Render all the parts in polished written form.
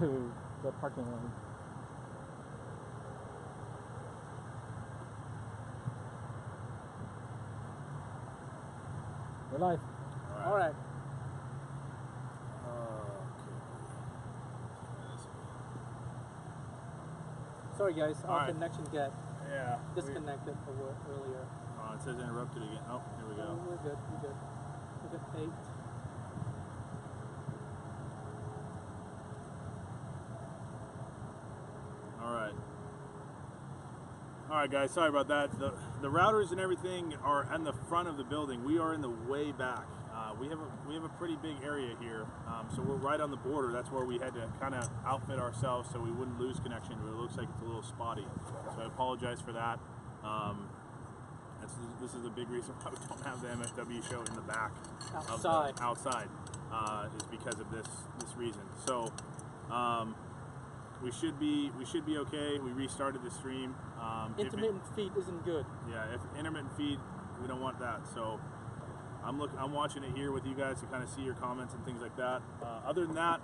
to the parking lane. We're live. All right. Sorry guys, our connection got disconnected earlier. It says interrupted again. Oh, here we go. We're good, we're good. We're good, 8. Alright guys, sorry about that. The routers and everything are in the front of the building. We are in the way back. We have a pretty big area here, so we're right on the border. That's where we had to kind of outfit ourselves so we wouldn't lose connection, but it looks like it's a little spotty. So I apologize for that. This is a big reason why we don't have the MFW show in the back outside is because of this reason. So we should be okay. We restarted the stream. Intermittent feed isn't good. Yeah, if intermittent feed, we don't want that. So I'm watching it here with you guys to kind of see your comments and things like that. Other than that,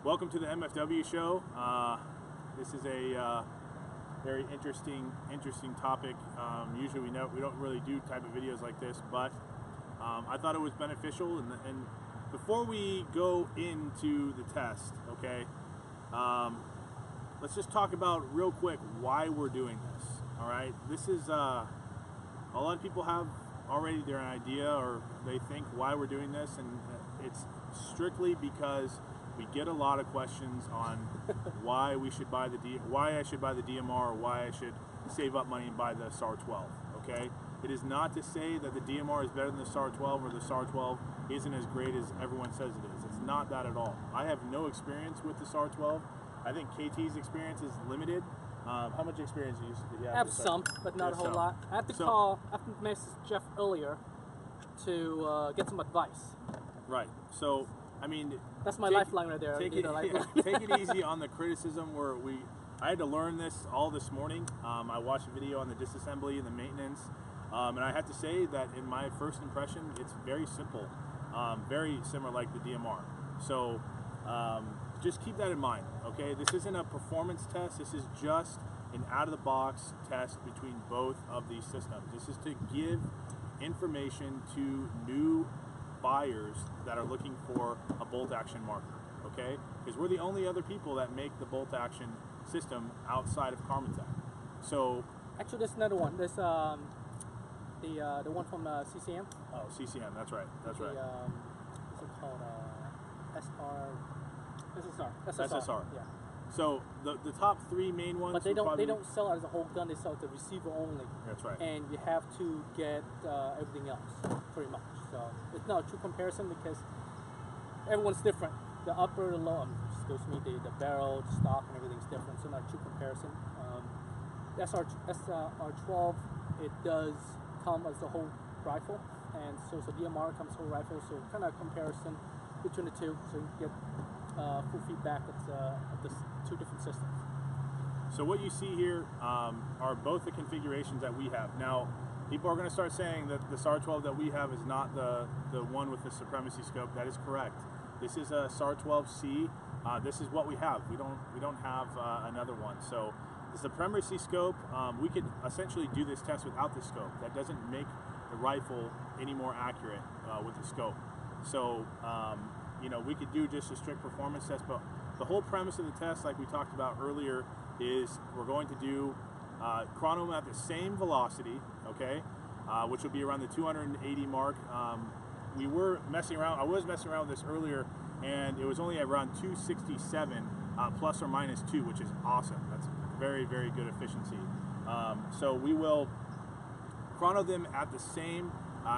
welcome to the MFW show. This is a very interesting topic. Usually we don't really do type of videos like this, but I thought it was beneficial. And before we go into the test, okay, let's just talk about real quick why we're doing this. All right, this is a lot of people have already their idea, or they think why we're doing this, and it's strictly because we get a lot of questions on why we should buy why I should buy the DMR, or why I should save up money and buy the SAR12. Okay, it is not to say that the DMR is better than the SAR12 or the SAR12 isn't as great as everyone says it is. It's not that at all. I have no experience with the SAR12. I think KT's experience is limited. How much experience do you have? I have some, but not a whole lot. I have to message Jeff earlier to get some advice. Right. So, I mean, that's my lifeline right there. Take it easy on the criticism. I had to learn this all this morning. I watched a video on the disassembly and the maintenance, and I have to say that in my first impression, it's very simple, very similar like the DMR. So. Just keep that in mind, okay? This isn't a performance test. This is just an out-of-the-box test between both of these systems. This is to give information to new buyers that are looking for a bolt-action marker, okay? Because we're the only other people that make the bolt-action system outside of Carmatech. So actually, there's another one. There's the one from CCM. Oh, CCM. That's right. That's right. What's it called? SSR. Yeah. So the top 3 main ones. But they don't sell it as a whole gun. They sell it as a receiver only. That's right. And you have to get everything else pretty much. So it's not a true comparison because everyone's different. The upper, the lower, the barrel, the stock, and everything's different. So not a true comparison. SR12, it does come as a whole rifle, and so DMR comes whole rifle. So kind of comparison between the two, so you get full feedback of the 2 different systems. So what you see here are both the configurations that we have. Now, people are going to start saying that the SAR12 that we have is not the one with the supremacy scope. That is correct. This is a SAR12C. This is what we have. We don't have another one. So the supremacy scope, we could essentially do this test without the scope. That doesn't make the rifle any more accurate with the scope. So you know, we could do just a strict performance test, but the whole premise of the test, like we talked about earlier, is we're going to do chrono them at the same velocity, okay, which will be around the 280 mark. We were messing around. I was messing around with this earlier, and it was only around 267 plus or minus 2, which is awesome. That's very, very good efficiency. So we will chrono them at the same,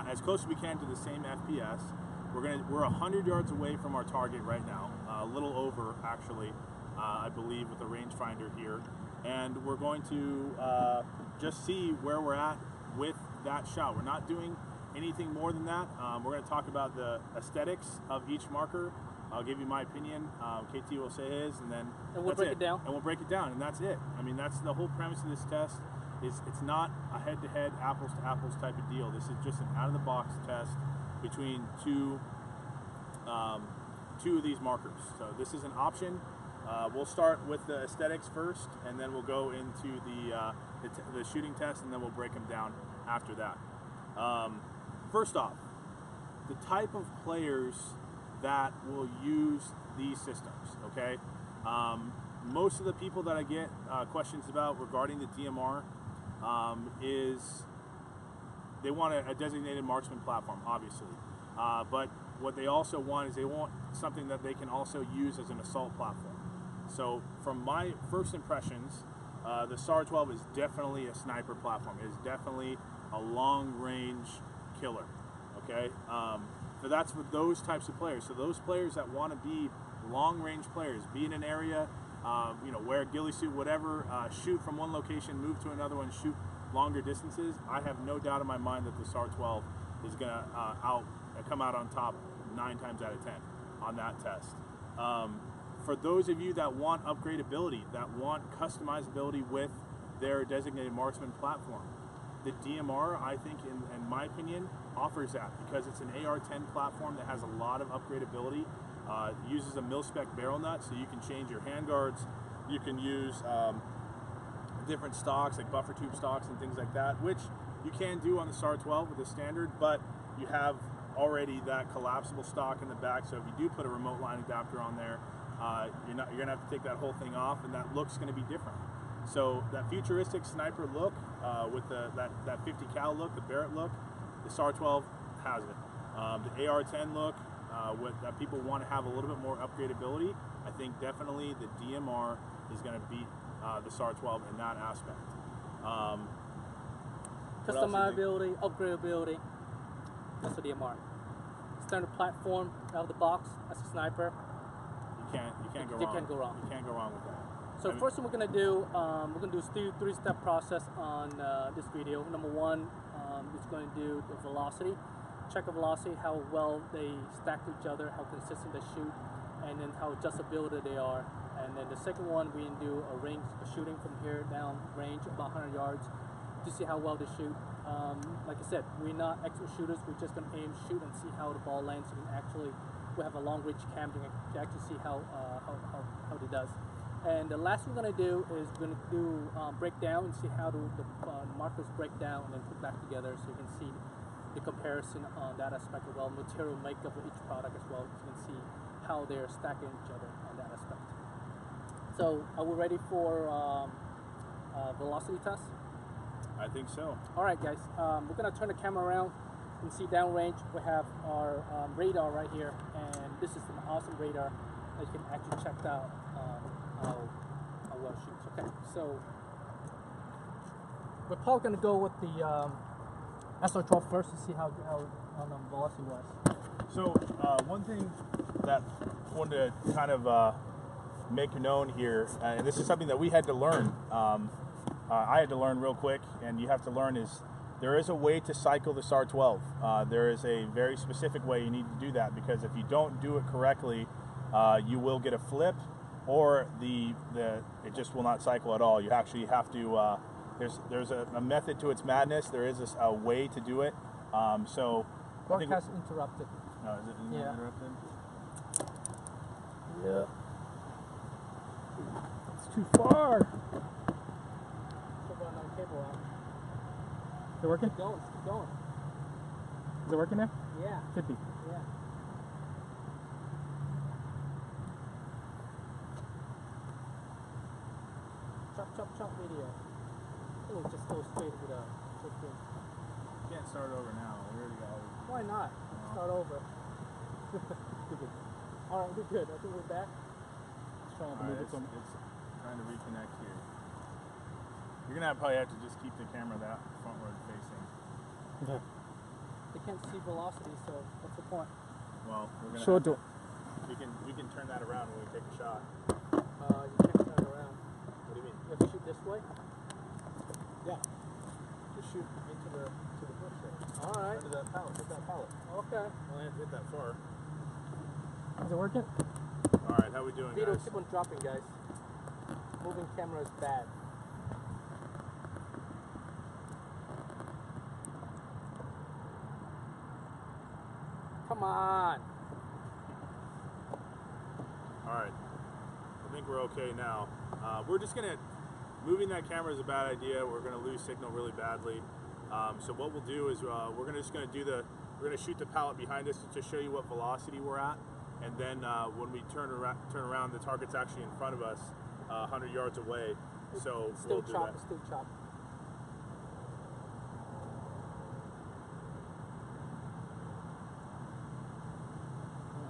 as close as we can to the same FPS. We're 100 yards away from our target right now, a little over actually, I believe, with the rangefinder here, and we're going to just see where we're at with that shot. We're not doing anything more than that. We're going to talk about the aesthetics of each marker. I'll give you my opinion. KT will say his, and then we'll break it down. And we'll break it down, and that's it. I mean, that's the whole premise of this test. It's not a head-to-head, apples-to-apples type of deal. This is just an out-of-the-box test between two of these markers. So this is an option. We'll start with the aesthetics first, and then we'll go into the shooting test, and then we'll break them down after that. First off, the type of players that will use these systems, okay? Most of the people that I get questions about regarding the DMR is they want a designated marksman platform, obviously. But what they also want is they want something that they can also use as an assault platform. So from my first impressions, the SAR12 is definitely a sniper platform. It is definitely a long-range killer, okay? So that's for those types of players. So those players that want to be long-range players, be in an area, you know, wear a ghillie suit, whatever, shoot from one location, move to another one, shoot longer distances, I have no doubt in my mind that the SAR12 is going to come out on top 9 times out of 10 on that test. For those of you that want upgradability, that want customizability with their designated marksman platform, the DMR, I think, in my opinion, offers that because it's an AR-10 platform that has a lot of upgradability. It uses a mil-spec barrel nut, so you can change your handguards. You can use different stocks, like buffer tube stocks and things like that, which you can do on the SAR-12 with the standard, but you have already that collapsible stock in the back, so if you do put a remote line adapter on there, you're going to have to take that whole thing off, and that look's going to be different. So that futuristic sniper look with that 50 cal look, the Barrett look, the SAR-12 has it. The AR-10 look, that people want to have a little bit more upgradability, I think definitely the DMR is going to beat the SAR-12 in that aspect. Customizability, upgradability, that's the DMR. Standard platform out of the box as a sniper. You can't go wrong. You can't go wrong with that. So first thing we're gonna do this three-step process on this video. Number one is going to do the velocity. Check the velocity, how well they stack to each other, how consistent they shoot, and then how adjustability they are. And then the second one, we can do a range shooting from here down range about 100 yards to see how well they shoot. Like I said, we're not expert shooters. We're just going to aim, shoot, and see how the ball lands. And we have a long range cam to actually see how it does. And the last thing we're going to do is we're going to do breakdown and see how the markers break down and then put back together, so you can see the comparison on that aspect as well, material makeup of each product as well, so you can see how they're stacking each other on that aspect. So are we ready for velocity test? I think so. All right, guys. We're going to turn the camera around and see downrange. We have our radar right here, and this is an awesome radar that you can actually check out how well it shoots. Okay, so we're probably going to go with the SR12 first to see how the velocity was. So one thing that I wanted to kind of make known here, and this is something that we had to learn. I had to learn real quick, and you have to learn, is there is a way to cycle the SAR-12. There is a very specific way you need to do that, because if you don't do it correctly, you will get a flip, or it just will not cycle at all. You actually have to. There's a method to its madness. There is a way to do it. So broadcast interrupted. No, is it interrupted? Yeah. It's too far. Is it working? Keep going. Is it working now? Yeah. Could be. Yeah. Chop video. It will just go straight to the thing. You can't start over now. We already got it. Why not? Start over. Alright, we're good. I think we're back. Let's try to move it some. It's trying to reconnect here. You're gonna probably have to just keep the camera that frontward facing. Okay. They can't see velocity, so what's the point? Well, we're gonna. Sure do. We can turn that around when we take a shot. You can't turn it around. What do you mean? You have to shoot this way. Yeah. Just shoot into the bush there. All right. Into that pallet. Hit that pallet. Okay. Well, I have to hit that far. Is it working? All right. How we doing, Video, guys? keep on dropping, guys. Moving camera is bad. Come on. All right. think we're okay now. We're just gonna, moving that camera is a bad idea. We're gonna lose signal really badly. So what we'll do is we're gonna shoot the pallet behind us to show you what velocity we're at, and then when we turn around, the target's actually in front of us, 100 yards away. So still we'll do chop, that. still chop.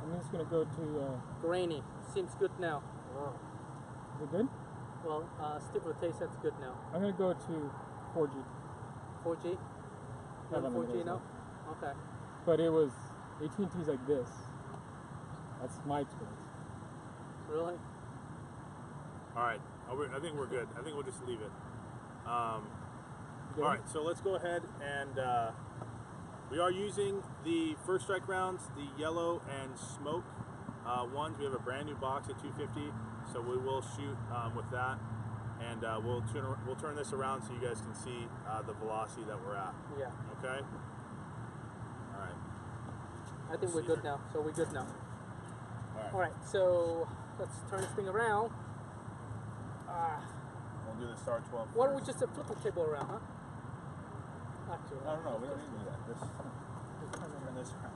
I'm just gonna go to. Grainy. Seems good now. Is it good? Well, stick rotation, that's good now. I'm gonna go to 4G. 4G? You Yeah, on let me 4G know. now? Okay. But it was AT&T's like this. That's my experience. Really? All right, I think we're good. I think we'll just leave it. Good? All right, so let's go ahead and we are using the first strike rounds, the yellow and smoke ones. We have a brand new box at 250, so we will shoot with that, and we'll turn this around so you guys can see the velocity that we're at. Yeah. Okay. All right. I think we're good now. So we're good now. All right. All right. So let's turn this thing around. We'll do the SAR12. Why don't we just flip the table around, huh? Actually. No, we don't need to do that. Turn this around.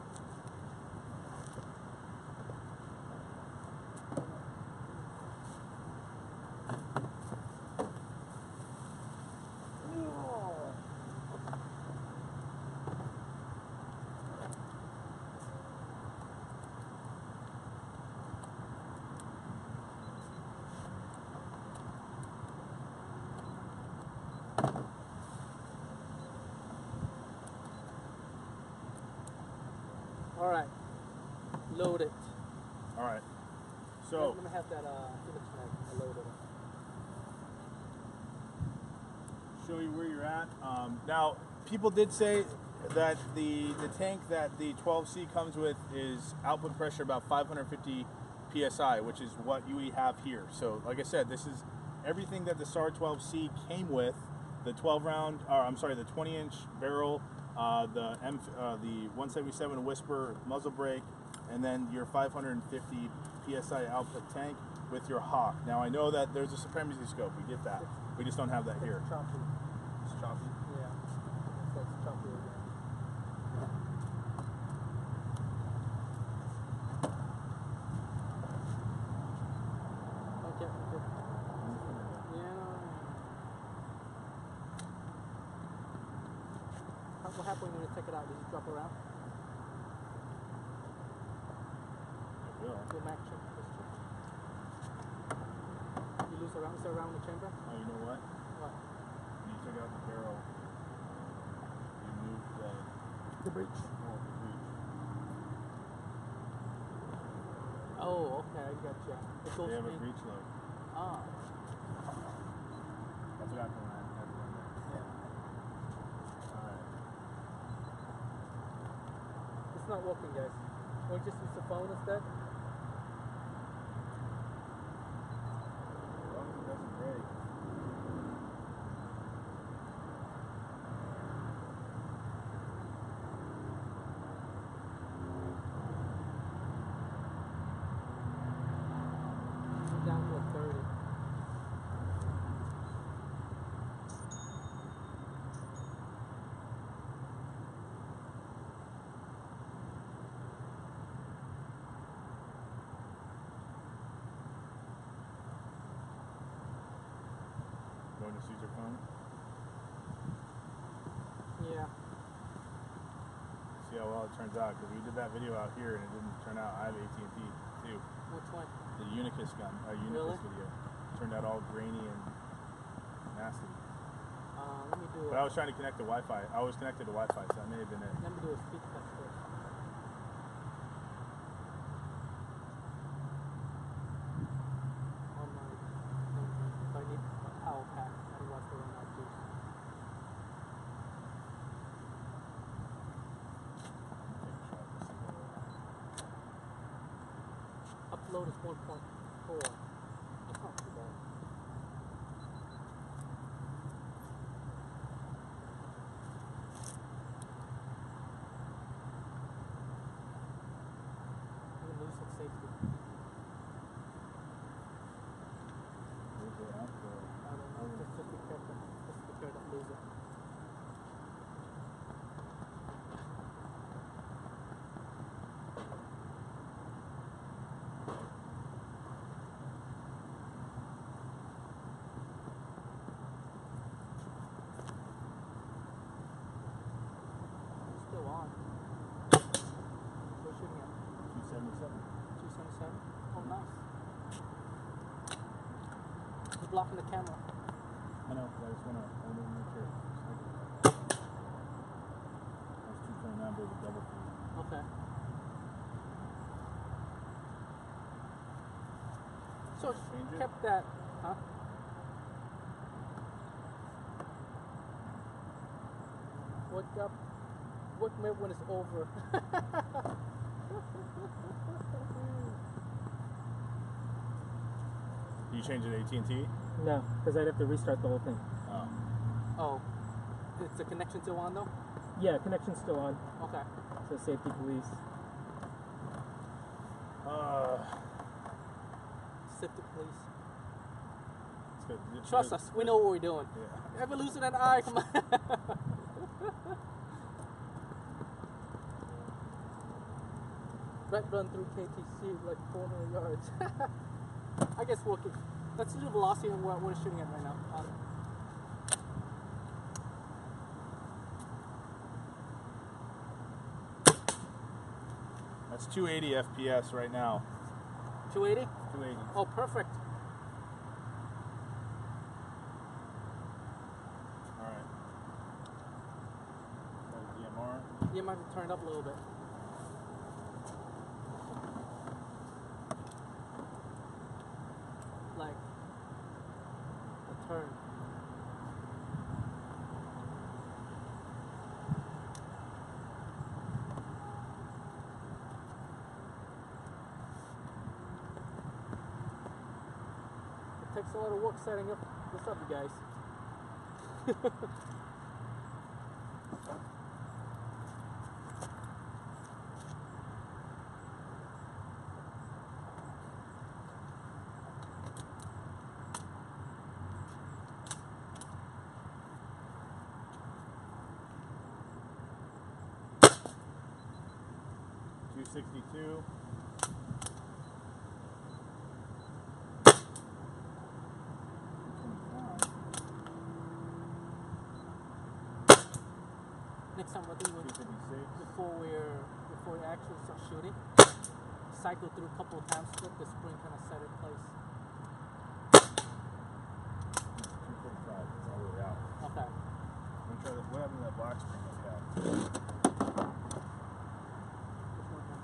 All right. Load it. All right. So I'm gonna have that image tag loaded. show you where you're at. Now, people did say that the tank that the 12C comes with is output pressure about 550 psi, which is what you have here. So, like I said, this is everything that the SAR12C came with: the 20-inch barrel, the 177 Whisper muzzle brake, and then your 550 psi output tank with your Hawk. Now, I know that there's a supremacy scope. We get that. We just don't have that here. It's choppy. It's choppy. Yeah. So it's choppy again. Okay. Yeah. What happens when you take it out? Does it drop around? It will. Your mag check. You lose around? Is it around the chamber? Oh, you know what? What? When you took out the barrel, you moved The breech. the breech. Oh, okay, I got you. It goes They have a in. breech load. Ah. That's what happened when I had to run that. Yeah. Alright. It's not working, guys. Or just use the phone instead. As long as it doesn't break. We're down to a 30. Going to use your phone? Yeah. See how well it turns out, because we did that video out here and it didn't turn out. I have AT&T too. Which one? The Unicus gun, Unicus Really? video. Turned out all grainy and nasty. Let me do But I was trying to connect to Wi-Fi. I was connected to Wi-Fi, so that may have been it. Let me do a speed test first. On my so I need a power pack, otherwise they run out of juice. Upload is 1.4. That's not too bad. I'm gonna lose some safety. It's blocking the camera. I know, but I just want to make sure. That's 229 with a double feed. Okay. So Change it? kept that, huh? What made when it's over? You change it to AT&T? No, because I'd have to restart the whole thing. Oh. Oh, is the connection still on though? Yeah, connection's still on. Okay. So safety police. Safety police. It's good. Trust us, we know what we're doing. Yeah. Ever losing an eye? Come on. Red run through KTC like 400 yards. I guess we'll keep. Let's do the velocity and what we're shooting at right now. That's 280 FPS right now. 280? 280. Oh, perfect. Alright. DMR. You might have to turn it up a little bit. Like a turn. It takes a lot of work setting up this up, you guys. 262. Next time, what do we 256. before we actually start shooting? Cycle through a couple of times, let the spring kind of set in place. 245. It's all the way out. Okay. I'm gonna try that. What happened to that black spring that we have? Which one now?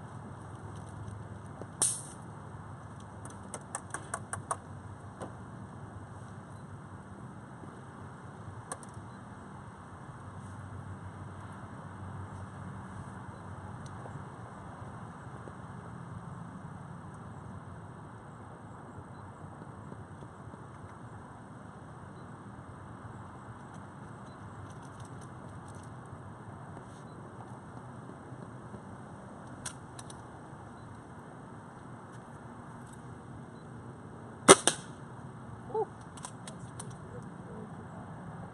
Woo.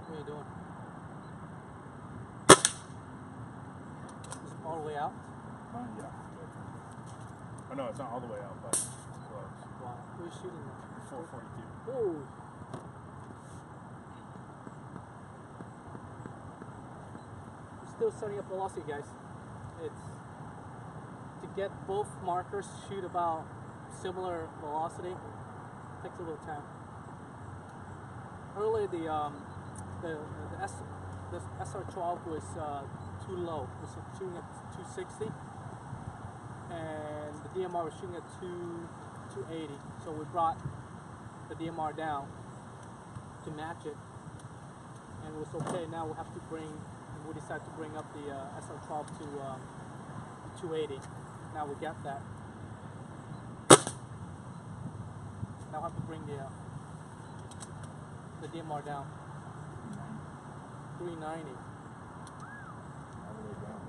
What are you doing? Is it all the way out? Yeah. Oh no, it's not all the way out, but it's close. Wow. Who are you shooting at? 442. Oh. Still setting up velocity, guys. It's to get both markers to shoot about similar velocity. Takes a little time. Earlier, the SR12 was too low. It was shooting at 260, and the DMR was shooting at 280. So we brought the DMR down to match it, and it was okay. Now we have to we decided to bring up the SR12 to 280. Now we got that. Now I have to bring the DMR down. 390. All the way down.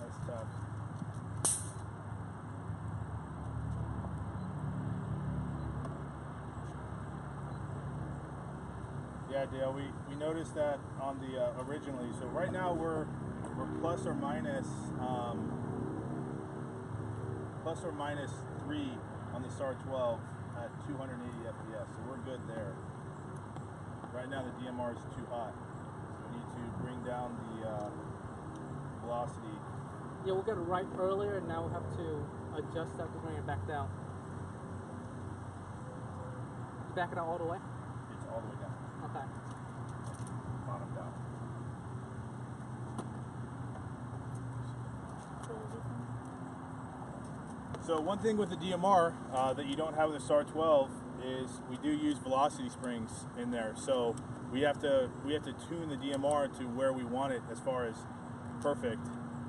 That's tough. Yeah, Dale, we noticed that on the originally. So right now we're plus or minus 3 on the SAR12 at 280 FPS. So we're good there. Right now the DMR is too hot. So we need to bring down the velocity Yeah, we'll get it right earlier, and now we'll have to adjust that to bring it back down. You back it out all the way? It's all the way down. Okay. Bottom down. So one thing with the DMR that you don't have with the SAR12 is we do use velocity springs in there. So we have to tune the DMR to where we want it as far as perfect.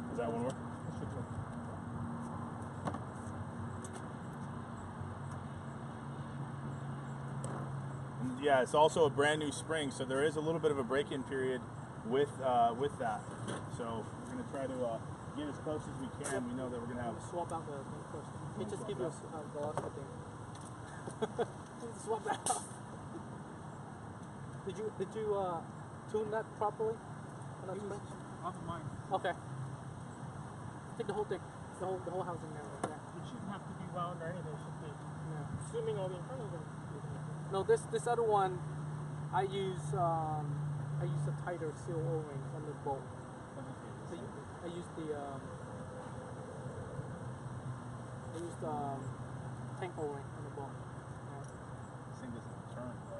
Does that one work? And yeah, it's also a brand new spring, so there is a little bit of a break-in period with that. So we're gonna try to get as close as we can. We know that we're gonna have. Swap out the thing first. Let me just give you a velocity thing. Swap that out. Did you tune that properly? On that spring? Off of mine. Okay. Take the whole thing, the whole housing now. Yeah. It shouldn't have to be wound or anything. It should be. Yeah. Assuming all the internals are. No, this other one, I use a tighter seal O-ring on the bolt. So I use the tank O-ring on the bolt. Yeah. This thing doesn't turn, though.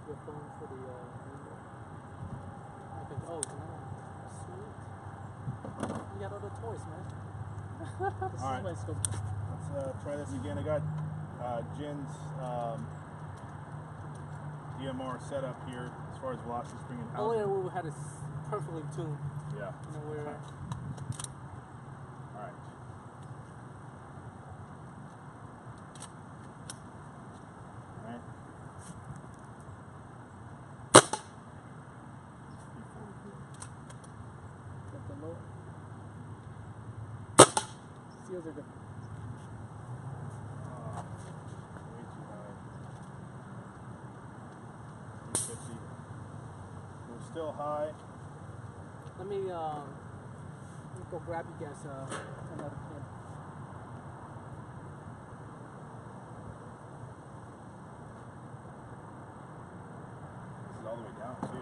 Your phone for the I think, oh, sweet. You got other toys, man. This All right. is my scope. Let's try this again. I got Jin's DMR set up here as far as velocity spring and housing. Earlier we had it perfectly tuned. Yeah. You know, we're All right. All right. Get the low. Seals are good. Way too high. 350. We're still high. let me go grab you guys another pin. This is all the way down too, dude.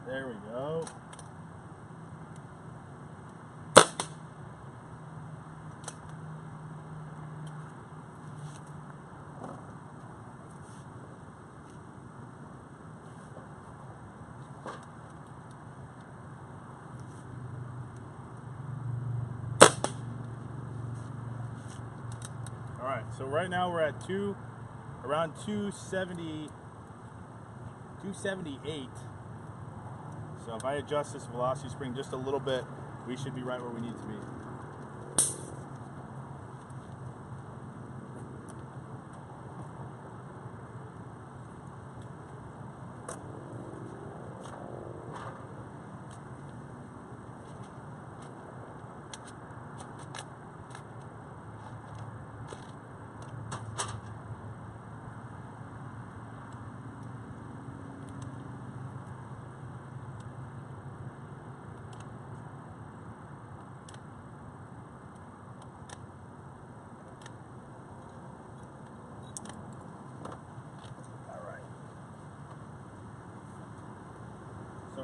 There we go. All right, so right now we're at around 270, 278. So if I adjust this velocity spring just a little bit, we should be right where we need to be.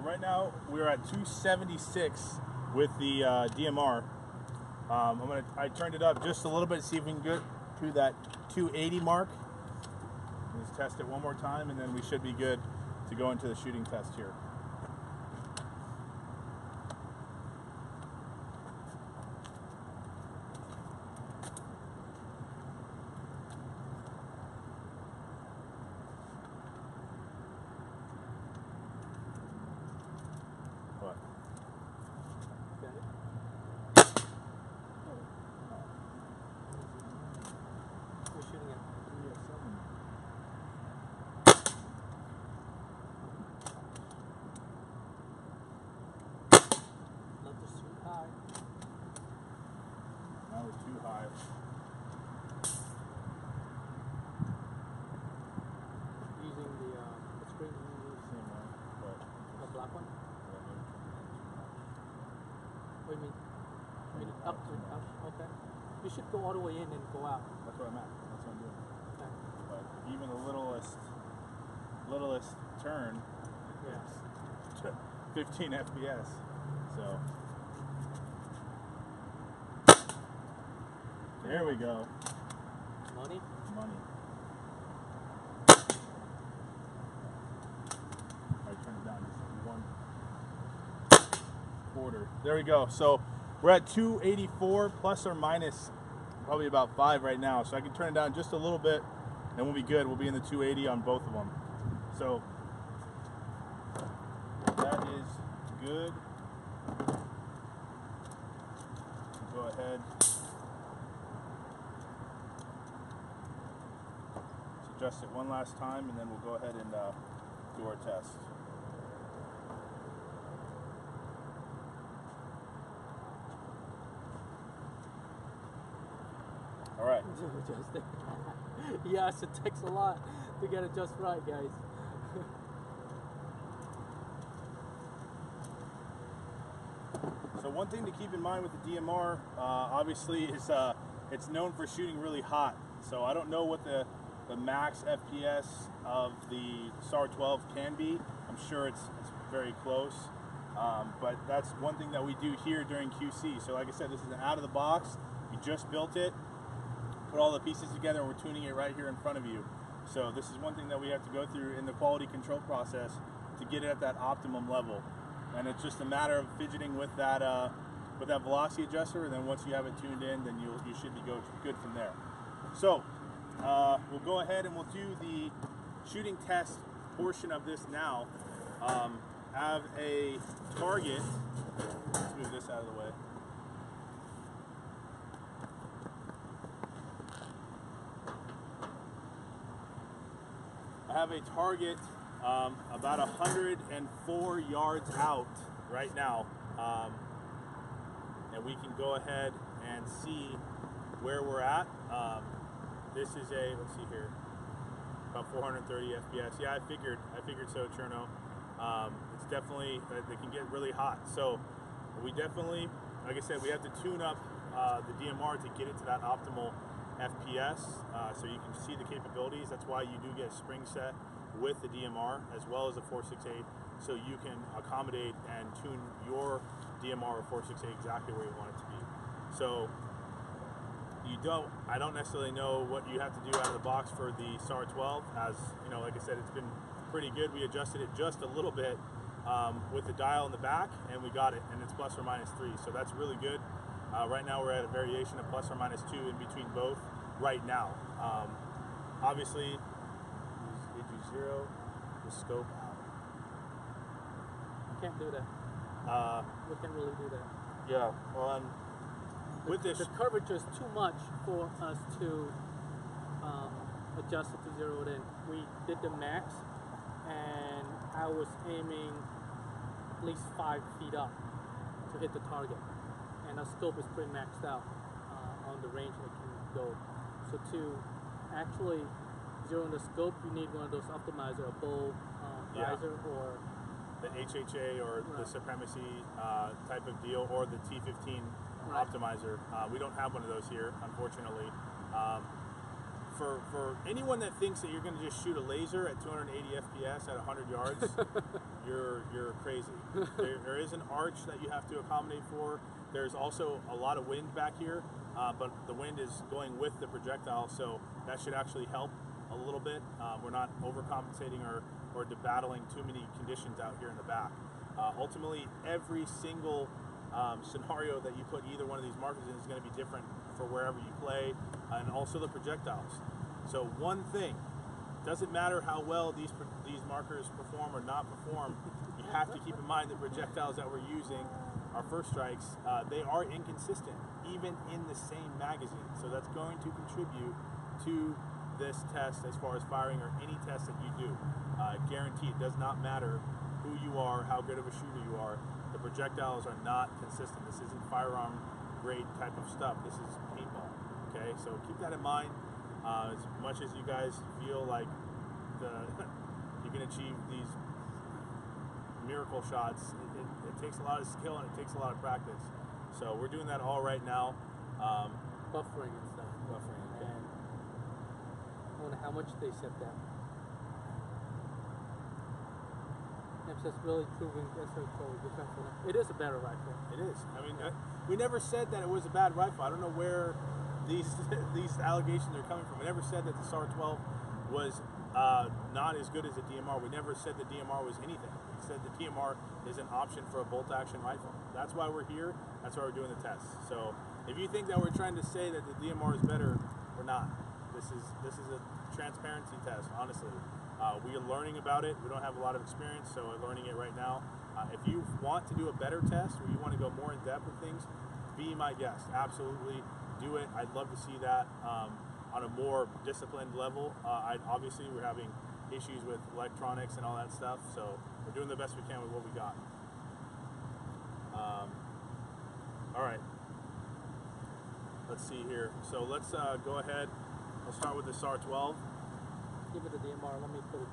right now we're at 276 with the DMR. I turned it up just a little bit, see if we can get to that 280 mark. Let's test it one more time, and then we should be good to go into the shooting test here. What? Got it? We're shooting at 307. Not just too high. Now we're too high. Using the screen. Same one, but The black one? What do you mean? I mean up to up. Okay. You should go all the way in and go out. that's what I'm at. That's what I'm doing. Okay. But even the littlest turn Yeah. is 15 FPS. So there we go. Money? Money. Alright, turn it down just 1/4. There we go. So we're at 284 plus or minus probably about 5 right now. So I can turn it down just a little bit and we'll be good. We'll be in the 280 on both of them. So that is good. Go ahead. Let's adjust it one last time and then we'll go ahead and do our test. All right. Adjust it. Yes, it takes a lot to get it just right, guys. So one thing to keep in mind with the DMR, obviously, is it's known for shooting really hot. So I don't know what the max FPS of the SAR12 can be. I'm sure it's very close. But that's one thing that we do here during QC. So like I said, this is an out of the box. We just built it, put all the pieces together, and we're tuning it right here in front of you. So this is one thing that we have to go through in the quality control process to get it at that optimum level. And it's just a matter of fidgeting with that velocity adjuster, and then once you have it tuned in, then you should be good from there. So we'll go ahead and we'll do the shooting test portion of this now. Have a target. Let's move this out of the way. I have a target about 104 yards out right now, and we can go ahead and see where we're at. This is let's see here, about 430 FPS. Yeah, I figured so, Cherno. It's definitely, they can get really hot. So we definitely, like I said, we have to tune up the DMR to get it to that optimal FPS, so you can see the capabilities. That's why you do get a spring set with the DMR as well as a 468, so you can accommodate and tune your DMR or 468 exactly where you want it to be. So I don't necessarily know what you have to do out of the box for the SAR12. As you know, like I said, it's been pretty good. We adjusted it just a little bit with the dial in the back, and we got it, and it's plus or minus 3, so that's really good. Right now we're at a variation of plus or minus 2 in between both right now. Obviously, use AG0, the scope out. You can't do that. We can't really do that. Yeah, well, with this, the curvature is too much for us to adjust it to 0 in. We did the max, and I was aiming at least 5 feet up to hit the target. And our scope is pretty maxed out on the range that can go. So to actually zero in the scope, you need one of those optimizer, a bow riser, or the HHA or the supremacy type of deal, or the T15 optimizer. We don't have one of those here, unfortunately. for anyone that thinks that you're going to just shoot a laser at 280 FPS at 100 yards, you're crazy. There is an arch that you have to accommodate for. There's also a lot of wind back here, but the wind is going with the projectile, so that should actually help a little bit. We're not overcompensating or battling too many conditions out here in the back. Ultimately, every single scenario that you put either one of these markers in is going to be different for wherever you play, and also the projectiles. So one thing, doesn't matter how well these markers perform or not perform, you have to keep in mind the projectiles that we're using, our first strikes, they are inconsistent, even in the same magazine. So that's going to contribute to this test as far as firing or any test that you do. Guaranteed, it does not matter who you are, how good of a shooter you are, the projectiles are not consistent. This isn't firearm grade type of stuff. This is paintball, okay? So keep that in mind. As much as you guys feel like you can achieve these miracle shots, it takes a lot of skill and it takes a lot of practice. So we're doing that all right now. Buffering and stuff. Buffering, okay. And I wonder how much they set that. It's just really proving SAR12. It is a better rifle. It is. I mean, we never said that it was a bad rifle. I don't know where these allegations are coming from. We never said that the SAR12 was not as good as the DMR. We never said the DMR was anything. We said the DMR is an option for a bolt-action rifle. That's why we're here. That's why we're doing the tests. So if you think that we're trying to say that the DMR is better, we're not. This is a transparency test, honestly. We are learning about it. We don't have a lot of experience, so we're learning it right now. If you want to do a better test or you want to go more in depth with things, be my guest. Absolutely do it. I'd love to see that on a more disciplined level. Obviously, we're having issues with electronics and all that stuff, so we're doing the best we can with what we got. All right. Let's see here. So let's go ahead. We'll start with the SAR12. Give it a DMR. Let me put it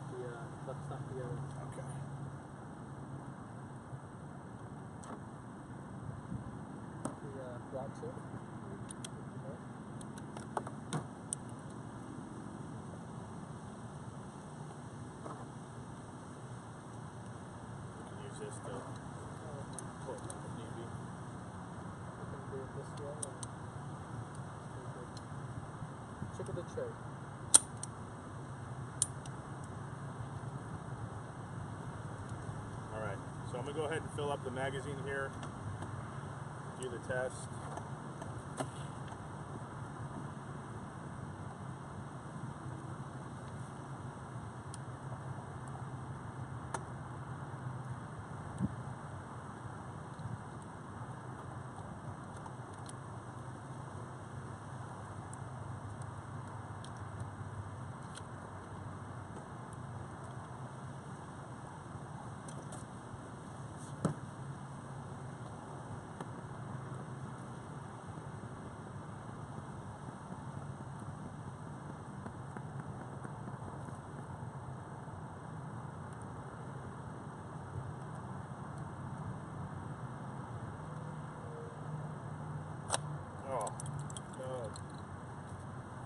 left side together. Okay. The broad tip. We can use this to pull it if need be. We can do it this way. Check with the tray. So I'm going to go ahead and fill up the magazine here, do the test.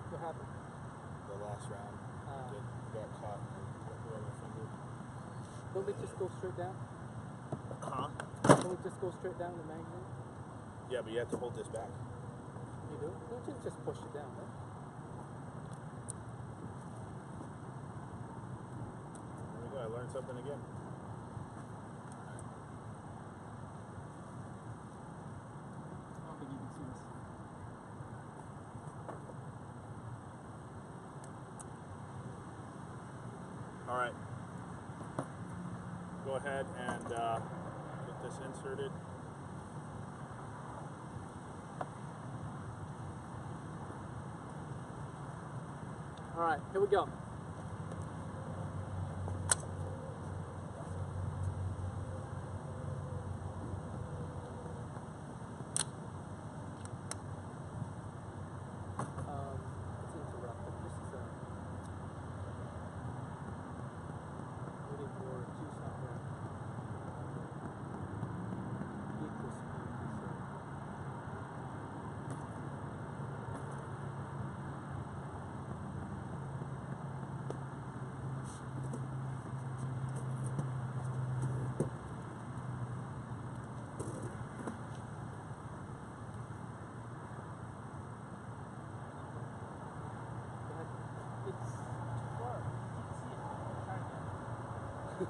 What happened? The last round got caught and blew on my finger. Don't we just go straight down? Huh? Don't we just go straight down the magazine? Yeah, but you have to hold this back. You do? Don't you just push it down, right? There we go. I learned something again. I don't think you can see this. All right. Go ahead and get this inserted. All right, here we go. It's interrupted. This is waiting for juice out there. Equal speed, he said. I'm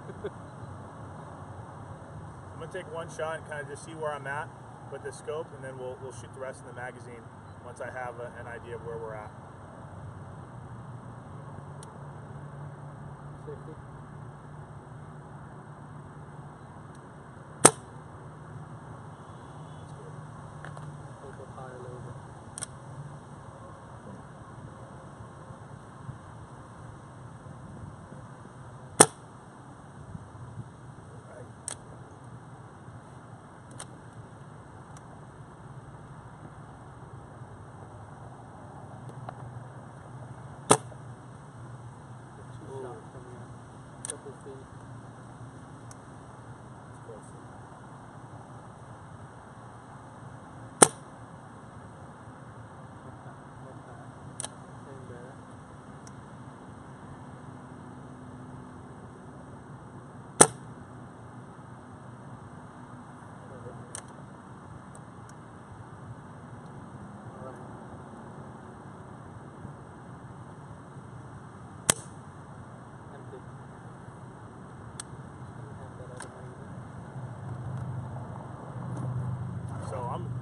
gonna take one shot and kind of just see where I'm at with the scope, and then we'll shoot the rest of the magazine once I have an idea of where we're at. Safety. Hold up high a little bit.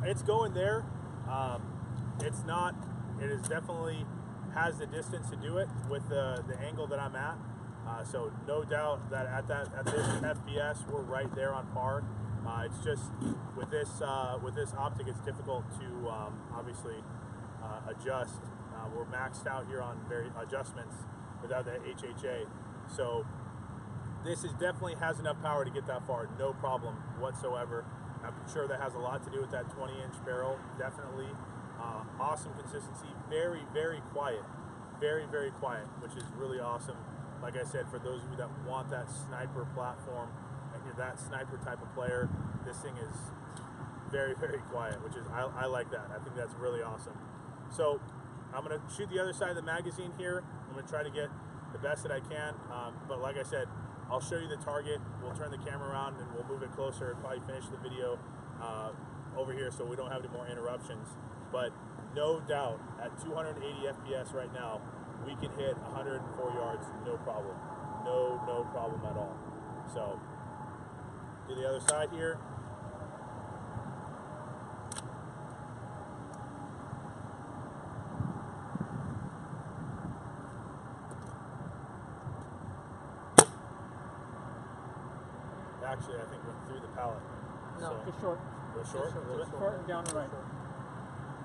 It's going there. It's not. It is definitely has the distance to do it with the angle that I'm at. So no doubt that at this FPS we're right there on par. It's just with this optic, it's difficult to obviously adjust. We're maxed out here on adjustments without the HHA. So this definitely has enough power to get that far, no problem whatsoever. I'm sure that has a lot to do with that 20-inch barrel, definitely. Awesome consistency, very, very quiet. Very, very quiet, which is really awesome. Like I said, for those of you that want that sniper platform, and you're that sniper type of player, this thing is very, very quiet, which is, I like that. I think that's really awesome. So I'm gonna shoot the other side of the magazine here. I'm gonna try to get the best that I can, but like I said, I'll show you the target, we'll turn the camera around and we'll move it closer and probably finish the video over here so we don't have any more interruptions. But no doubt, at 280 FPS right now, we can hit 104 yards, no problem. No problem at all. So, do the other side here. Actually, I think went through the pallet. No, so, just short. Go short? Just short and down and right.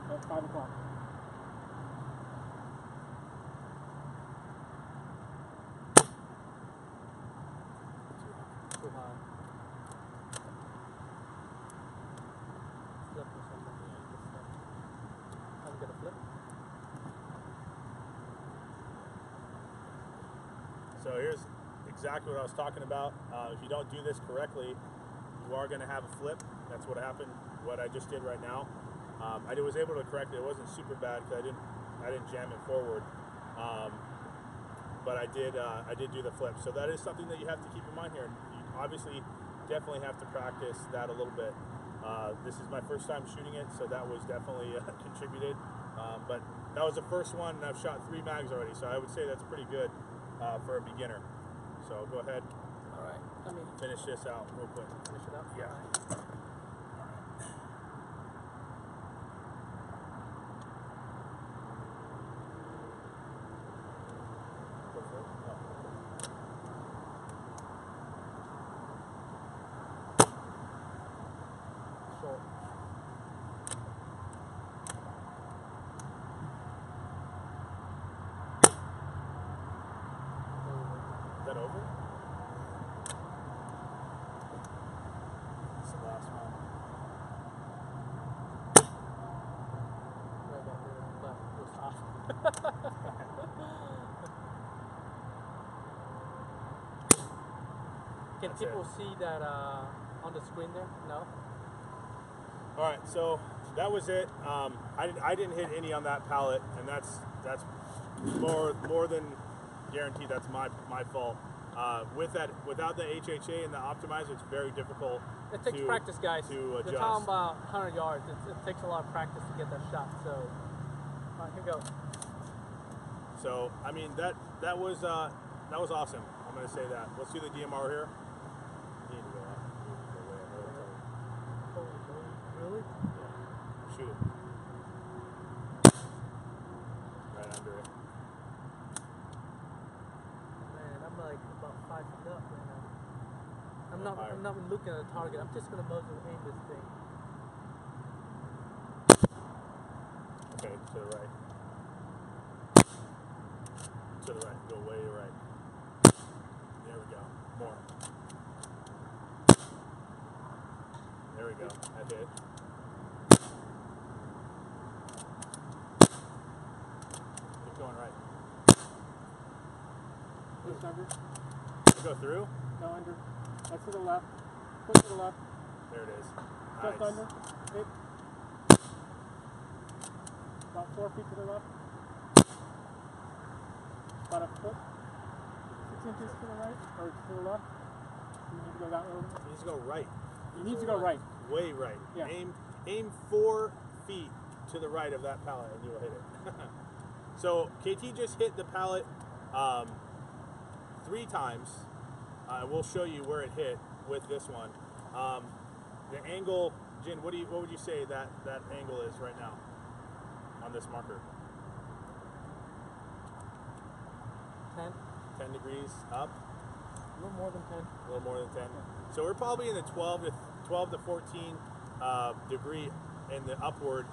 At 5 o'clock. Too high. Flip or something. I'm gonna flip. So here's exactly what I was talking about. If you don't do this correctly, you are going to have a flip. That's what happened. What I just did right now. I was able to correct it. It wasn't super bad because I didn't jam it forward. But I did do the flip. So that is something that you have to keep in mind here. You obviously definitely have to practice that a little bit. This is my first time shooting it, so that was definitely contributed. But that was the first one, and I've shot 3 mags already, so I would say that's pretty good for a beginner. So go ahead. All right. Let me finish this out real quick. finish it up. Yeah. Short. Is that over? It's the last one. Right about there. Left. It was off. Can That's people it. see that on the screen there? No? All right, so that was it. I didn't hit any on that pallet, and that's more than guaranteed. That's my fault. Without the HHA and the optimizer, it's very difficult. It takes practice, guys. To adjust. You're talking about 100 yards. It takes a lot of practice to get that shot. So, all right, here we go. So I mean that was awesome. I'm going to say that. Let's do the DMR here. You need to go up. You need to go way up. Holy moly. Really? Yeah. Shoot it. Right under it. Man, I'm like about 5 feet up right now. I'm not even looking at a target. I'm just gonna muzzle aim this thing. Okay, to the right. To the right. Go way to the right. There we go. More. There we go. That hit. Keep going right. Push under. Go through. Go under. That's to the left. Push to the left. There it is. Just Nice. under. Hit. About 4 feet to the left. About a foot. 6 inches to the right or to the left. You need to go that way. He needs to go right. You need to go right. Way right. Yeah. Aim 4 feet to the right of that pallet and you will hit it. So KT just hit the pallet 3 times. We'll show you where it hit with this one. The angle, Jin, what would you say that angle is right now on this marker? 10. 10 degrees up. A little more than 10. A little more than 10. So we're probably in the 12 to 14 degree in the upward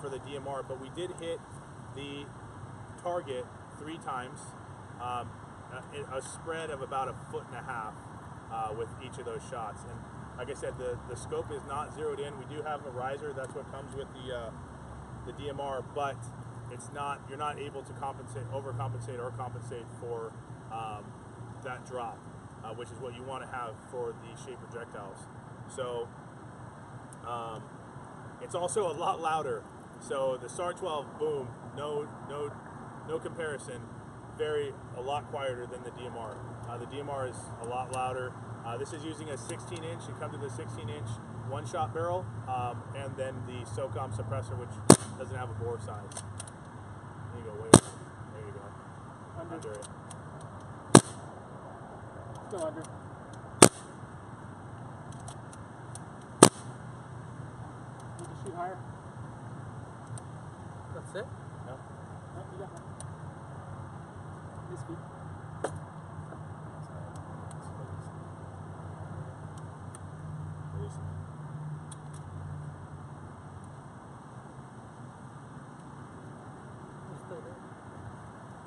for the DMR, but we did hit the target 3 times, a spread of about 1.5 feet with each of those shots. And like I said, the scope is not zeroed in. We do have a riser. That's what comes with the DMR, but it's not. You're not able to overcompensate or compensate for that drop, which is what you want to have for the shape projectiles. So it's also a lot louder. So the SAR12, boom, no comparison. A lot quieter than the DMR. The DMR is a lot louder. This is using a 16-inch. You come to the 16-inch one-shot barrel, and then the SOCOM suppressor, which doesn't have a bore size. There you go, way over. There you go. Under it. Still under. Need to shoot higher. That's it? No? No, you got one. This feet. Release it. It's still there.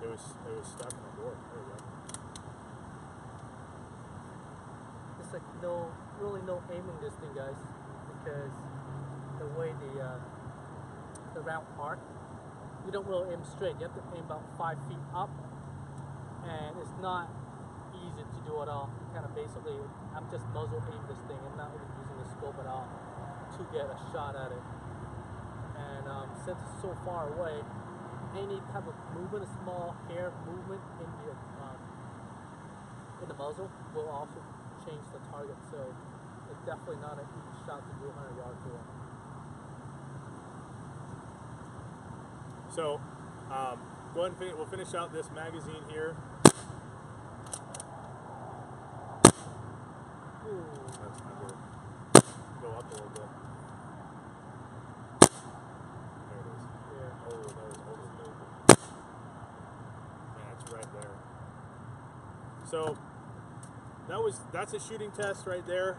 It was stuck in the board. There we go. It's like really no aiming this thing, guys, because the way the round arc, you don't really aim straight. You have to aim about 5 feet up, and it's not easy to do at all. Kind of basically, I'm just muzzle aim this thing. I'm not even using the scope at all to get a shot at it. And since it's so far away, any type of movement, a small hair movement in the muzzle will also change the target. So it's definitely not an easy shot to do 100 yards away. So, go ahead and we'll finish out this magazine here. Ooh. That's under. Go up a little bit. There it is. Yeah. Oh, that was over. Man, that's right there. So that's a shooting test right there.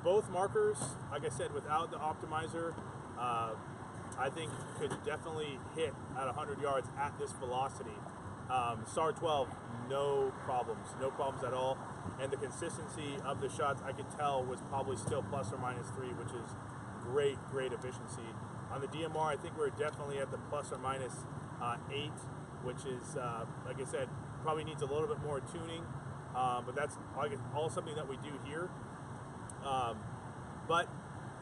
Both markers, like I said, without the optimizer, I think could definitely hit at 100 yards at this velocity. SAR12, no problems at all. And the consistency of the shots, I could tell, was probably still ±3, which is great efficiency. On the DMR, I think we're definitely at the ±8, which is, like I said, probably needs a little bit more tuning, but that's all something that we do here. But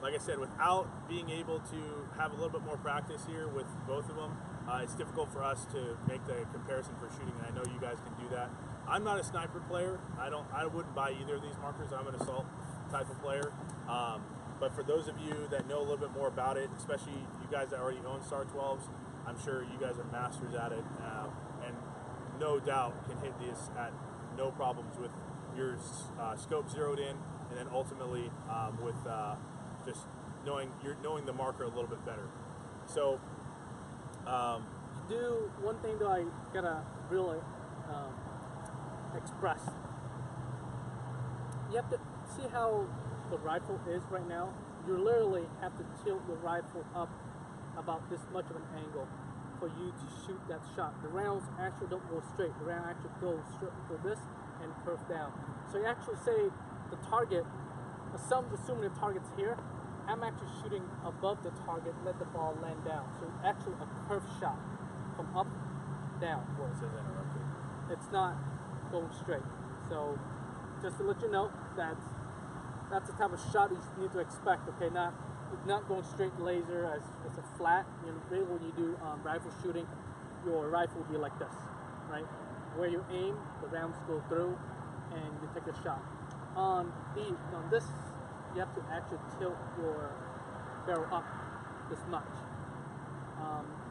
like I said, without being able to have a little bit more practice here with both of them, it's difficult for us to make the comparison for shooting, and I know you guys can do that. I'm not a sniper player. I wouldn't buy either of these markers. I'm an assault type of player. But for those of you that know a little bit more about it, especially you guys that already own SAR12s, I'm sure you guys are masters at it, and no doubt can hit this at no problems with your scope zeroed in, and then ultimately with just knowing the marker a little bit better. So one thing that I gotta really express. You have to see how the rifle is right now. You literally have to tilt your rifle up about this much of an angle for you to shoot that shot. The rounds actually don't go straight. The round actually goes straight for this and curve down. So you actually say the target, assuming the target's here, I'm actually shooting above the target, let the ball land down. So actually a curved shot from up down. It's not going straight. So just to let you know, that's the type of shot you need to expect. Okay, not going straight laser as a flat. You know, really when you do rifle shooting, your rifle will be like this, right? Where you aim, the rounds go through, and you take a shot. On this, you have to actually tilt your barrel up this much.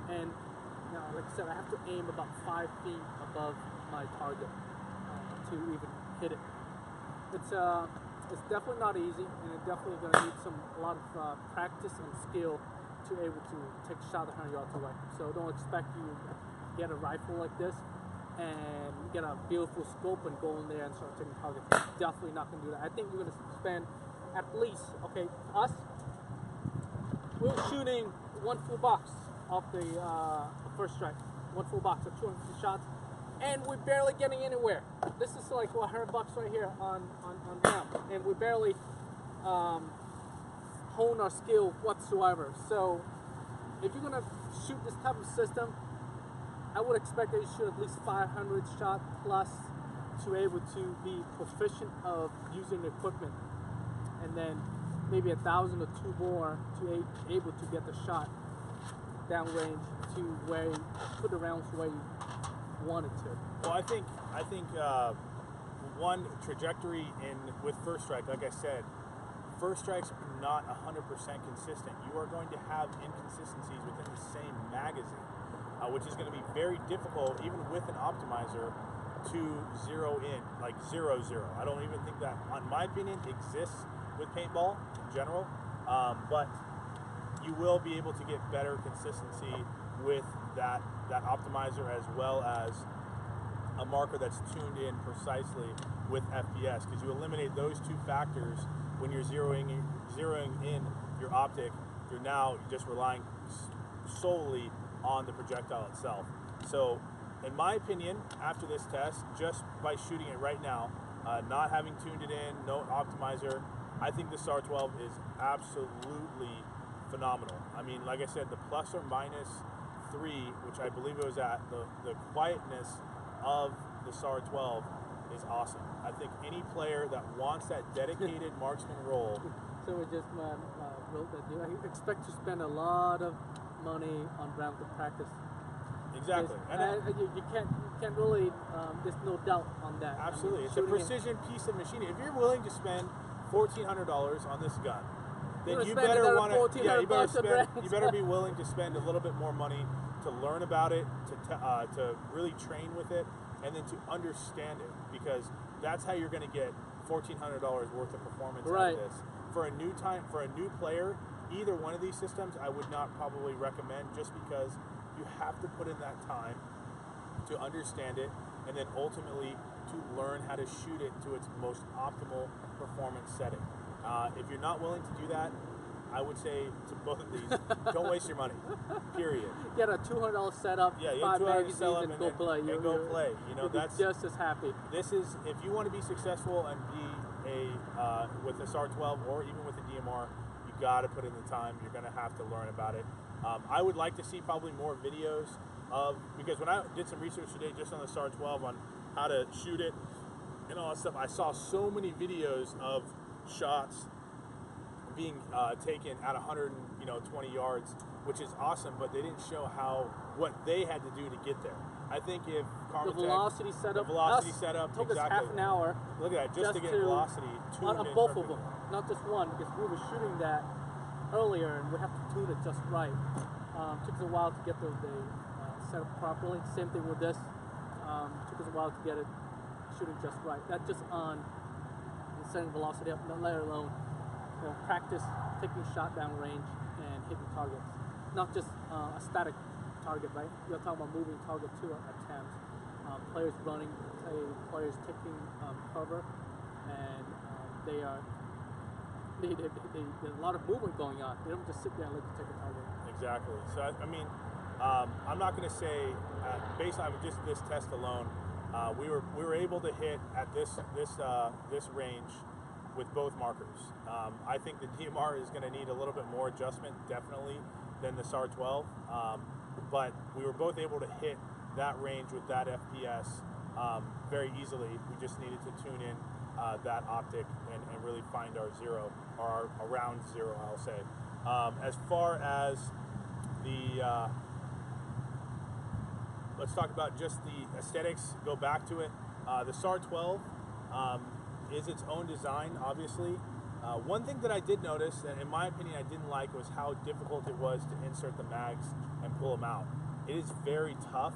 And now, like I said, I have to aim about 5 feet above my target to even hit it. It's definitely not easy, and it's definitely going to need a lot of practice and skill to be able to take a shot 100 yards away. So don't expect you get a rifle like this and get a beautiful scope and go in there and start taking targets. Definitely not going to do that. I think you're going to spend at least, okay, us, we're shooting 1 full box off the first strike, 1 full box of 250 shots, and we're barely getting anywhere. This is like $100 right here on down, and we barely hone our skill whatsoever. So if you're gonna shoot this type of system, I would expect that you shoot at least 500 shot plus to be able to be proficient of using the equipment, and then maybe 1,000 or 2 more to be able to get the shot downrange to where you put the rounds where you want it to. Well, I think one trajectory with first strike, like I said, first strikes are not 100% consistent. You are going to have inconsistencies within the same magazine, which is going to be very difficult, even with an optimizer, to zero in, like 0-0. I don't even think that, in my opinion, exists with paintball in general, but you will be able to get better consistency with that optimizer, as well as a marker that's tuned in precisely with FPS, because you eliminate those 2 factors when you're zeroing in your optic. You're now just relying solely on the projectile itself. So in my opinion, after this test, just by shooting it right now, not having tuned it in, no optimizer, I think the SAR12 is absolutely phenomenal. I mean, like I said, the plus or minus 3, which I believe it was at, the quietness of the SAR12 is awesome. I think any player that wants that dedicated marksman role. So we just wrote that. I expect to spend a lot of money on round to practice. Exactly. You can't really. There's no doubt on that. Absolutely, I mean, it's a precision piece of machining. If you're willing to spend $1,400 on this gun, then you better want to. Yeah, you better be willing to spend a little bit more money to learn about it, to really train with it, and then to understand it, because that's how you're going to get $1,400 worth of performance out of this. For a new player, either one of these systems I would not probably recommend, just because you have to put in that time to understand it, and then ultimately to learn how to shoot it to its most optimal performance setting. If you're not willing to do that, I would say to both of these, don't waste your money. Period. Get a $200 setup, 5 magazines, and go play. Go play. You know, that's just as happy. This is, if you want to be successful and be with the SAR12 or even with the DMR, you got to put in the time. You're going to have to learn about it. I would like to see probably more videos because when I did some research today just on the SAR12 on how to shoot it and all that stuff, I saw so many videos of shots being taken at 120 yards, which is awesome, but they didn't show what they had to do to get there. I think if the velocity setup took us half an hour. Look at that, just to get velocity tuned on both of them, not just one, because we were shooting that earlier and we have to tune it just right. Took us a while to get the set up properly. Same thing with this. Took us a while to get it shooting just right. Not just on setting velocity up, let alone practice taking shot down range and hitting targets. Not just a static target, right? You're talking about moving target too at times. Players running, players taking cover, and there's a lot of movement going on. They don't just sit there and let you take a target. Exactly. So I mean, I'm not going to say based on just this test alone, we were able to hit at this range with both markers. I think the DMR is going to need a little bit more adjustment, definitely, than the SAR12. But we were both able to hit that range with that FPS very easily. We just needed to tune in that optic and really find our zero, or our around zero, I'll say. As far as the, let's talk about just the aesthetics, go back to it. The SAR12 is its own design, obviously. One thing that I did notice, and in my opinion I didn't like, was how difficult it was to insert the mags and pull them out. It is very tough.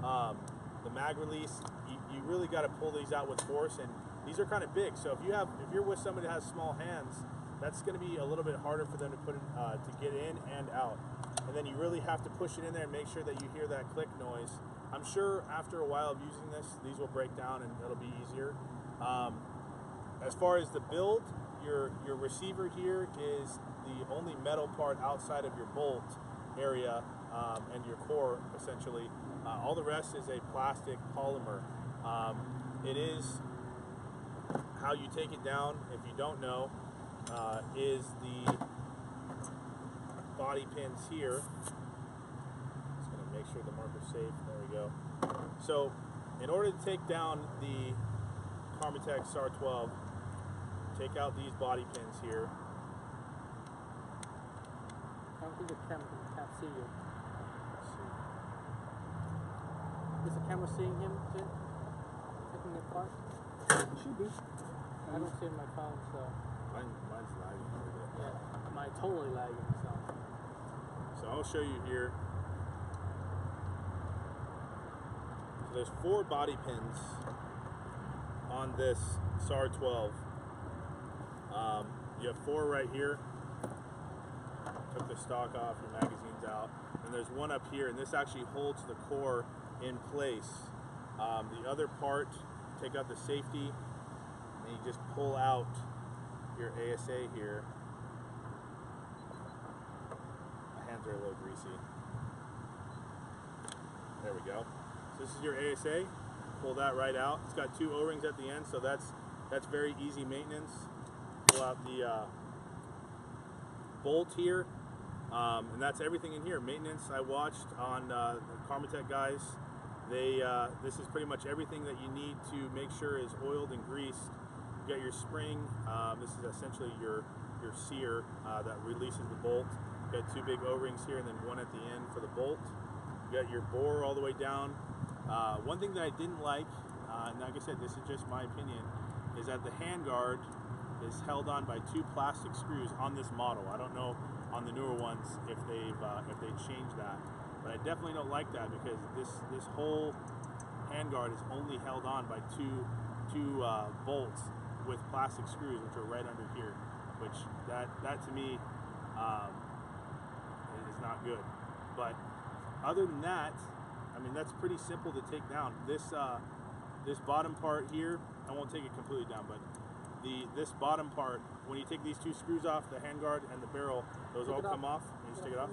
The mag release, you really got to pull these out with force, and these are kind of big. So if you're with somebody that has small hands, that's going to be a little bit harder for them to put in, to get in and out. And then you really have to push it in there and make sure that you hear that click noise. I'm sure after a while of using this, these will break down and it'll be easier. As far as the build, your receiver here is the only metal part outside of your bolt area and your core, essentially. All the rest is a plastic polymer. It is how you take it down, if you don't know, is the body pins here. Just going to make sure the marker's safe. There we go. So in order to take down the Karmatech SAR12, take out these body pins here. I don't think the camera can't see you. Is the camera seeing him, Jin? Taking it apart? Should be. I don't see it on my phone, so. Mine's lagging a little bit. Yeah, mine's totally lagging, so. So I'll show you here. So there's 4 body pins on this SAR12. You have 4 right here. Took the stock off, your magazine's out. And there's 1 up here, and this actually holds the core in place. The other part, take out the safety, and you just pull out your ASA here. My hands are a little greasy. There we go. So this is your ASA. Pull that right out. It's got 2 O-rings at the end, so that's very easy maintenance. Pull out the bolt here, and that's everything in here. Maintenance, I watched on the Karmatech guys. This is pretty much everything that you need to make sure is oiled and greased. You got your spring. This is essentially your sear that releases the bolt. You got 2 big O-rings here, and then 1 at the end for the bolt. You got your bore all the way down. One thing that I didn't like, and like I said, this is just my opinion, is that the handguard is held on by 2 plastic screws on this model. I don't know on the newer ones if they've changed that, but I definitely don't like that, because this whole handguard is only held on by two bolts with plastic screws, which are right under here. Which that to me is not good. But other than that, I mean, that's pretty simple to take down. This bottom part here, I won't take it completely down, but this bottom part, when you take these 2 screws off, the handguard and the barrel, those all come off, and you just take it off.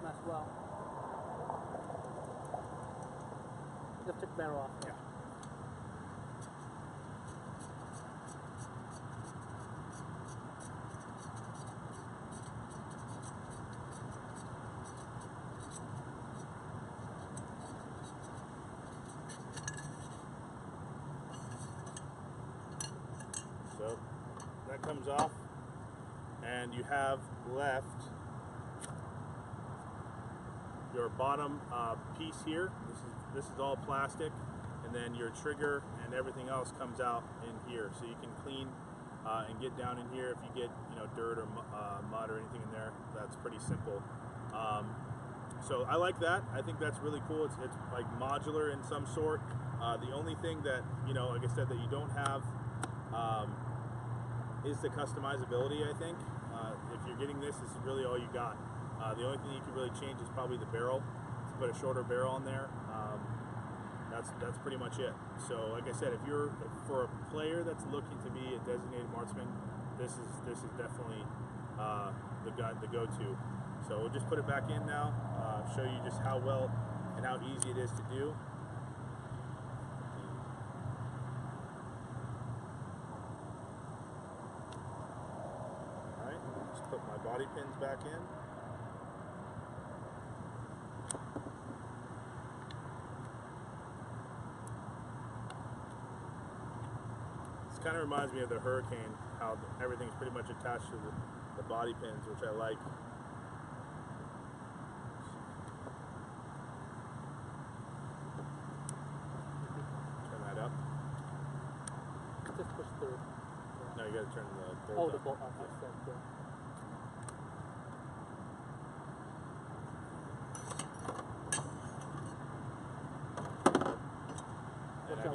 As well. Just take the barrel off. Yeah. So that comes off, and you have left your bottom piece here. This is all plastic, and then your trigger and everything else comes out in here. So you can clean and get down in here. If you get dirt or mud or anything in there, that's pretty simple. So I like that. I think that's really cool. It's like modular in some sort. The only thing that, like I said, that you don't have is the customizability, I think. If you're getting this is really all you got. The only thing you can really change is probably the barrel, to put a shorter barrel on there. That's pretty much it. So like I said, for a player that's looking to be a designated marksman, this is definitely the go-to. So we'll just put it back in now, show you just how well and how easy it is to do. Alright, just put my body pins back in. This kind of reminds me of the Hurricane, how everything's pretty much attached to the body pins, which I like. Turn that up. Just push through. No, you gotta turn the bolt Oh, up. the bolt up. That's that, yeah.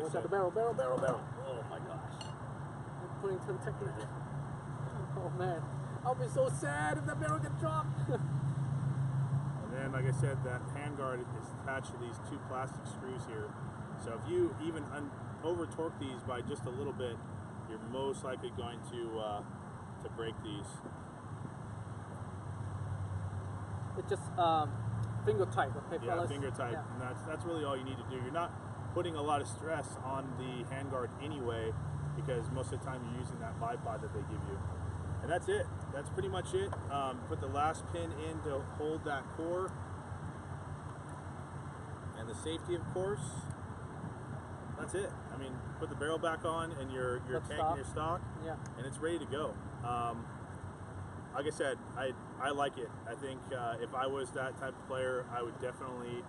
Watch out, the barrel. Oh my gosh. I'm putting to the technique. Oh man. I'll be so sad if that barrel gets dropped. And then, like I said, that handguard is attached to these two plastic screws here. So if you even over torque these by just a little bit, you're most likely going to break these. It's just finger tight, okay, Yeah, fellas? finger tight, Yeah. and that's really all you need to do. You're not putting a lot of stress on the handguard anyway, because most of the time you're using that bipod that they give you. And that's it. That's pretty much it. Put the last pin in to hold that core. And the safety, of course. That's it. I mean, put the barrel back on and your tank and your stock, Yeah. and it's ready to go. Like I said, I like it. I think if I was that type of player, I would definitely,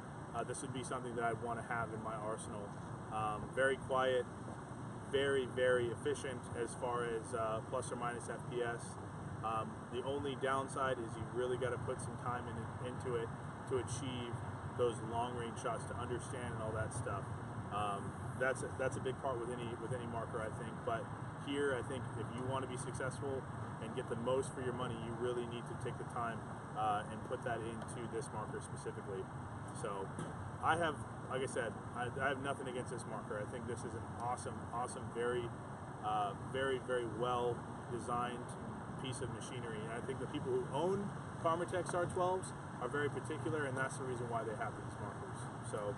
this would be something that I'd want to have in my arsenal. Very quiet, very, very efficient as far as plus or minus FPS. The only downside is you really got to put some time into it to achieve those long-range shots, to understand and all that stuff. That's a big part with any marker, I think. But here, I think if you want to be successful and get the most for your money, you really need to take the time and put that into this marker specifically. So I have, like I said, I have nothing against this marker. I think this is an awesome, very, very well designed piece of machinery. And I think the people who own Karmatech SAR12s are very particular, and that's the reason why they have these markers. So.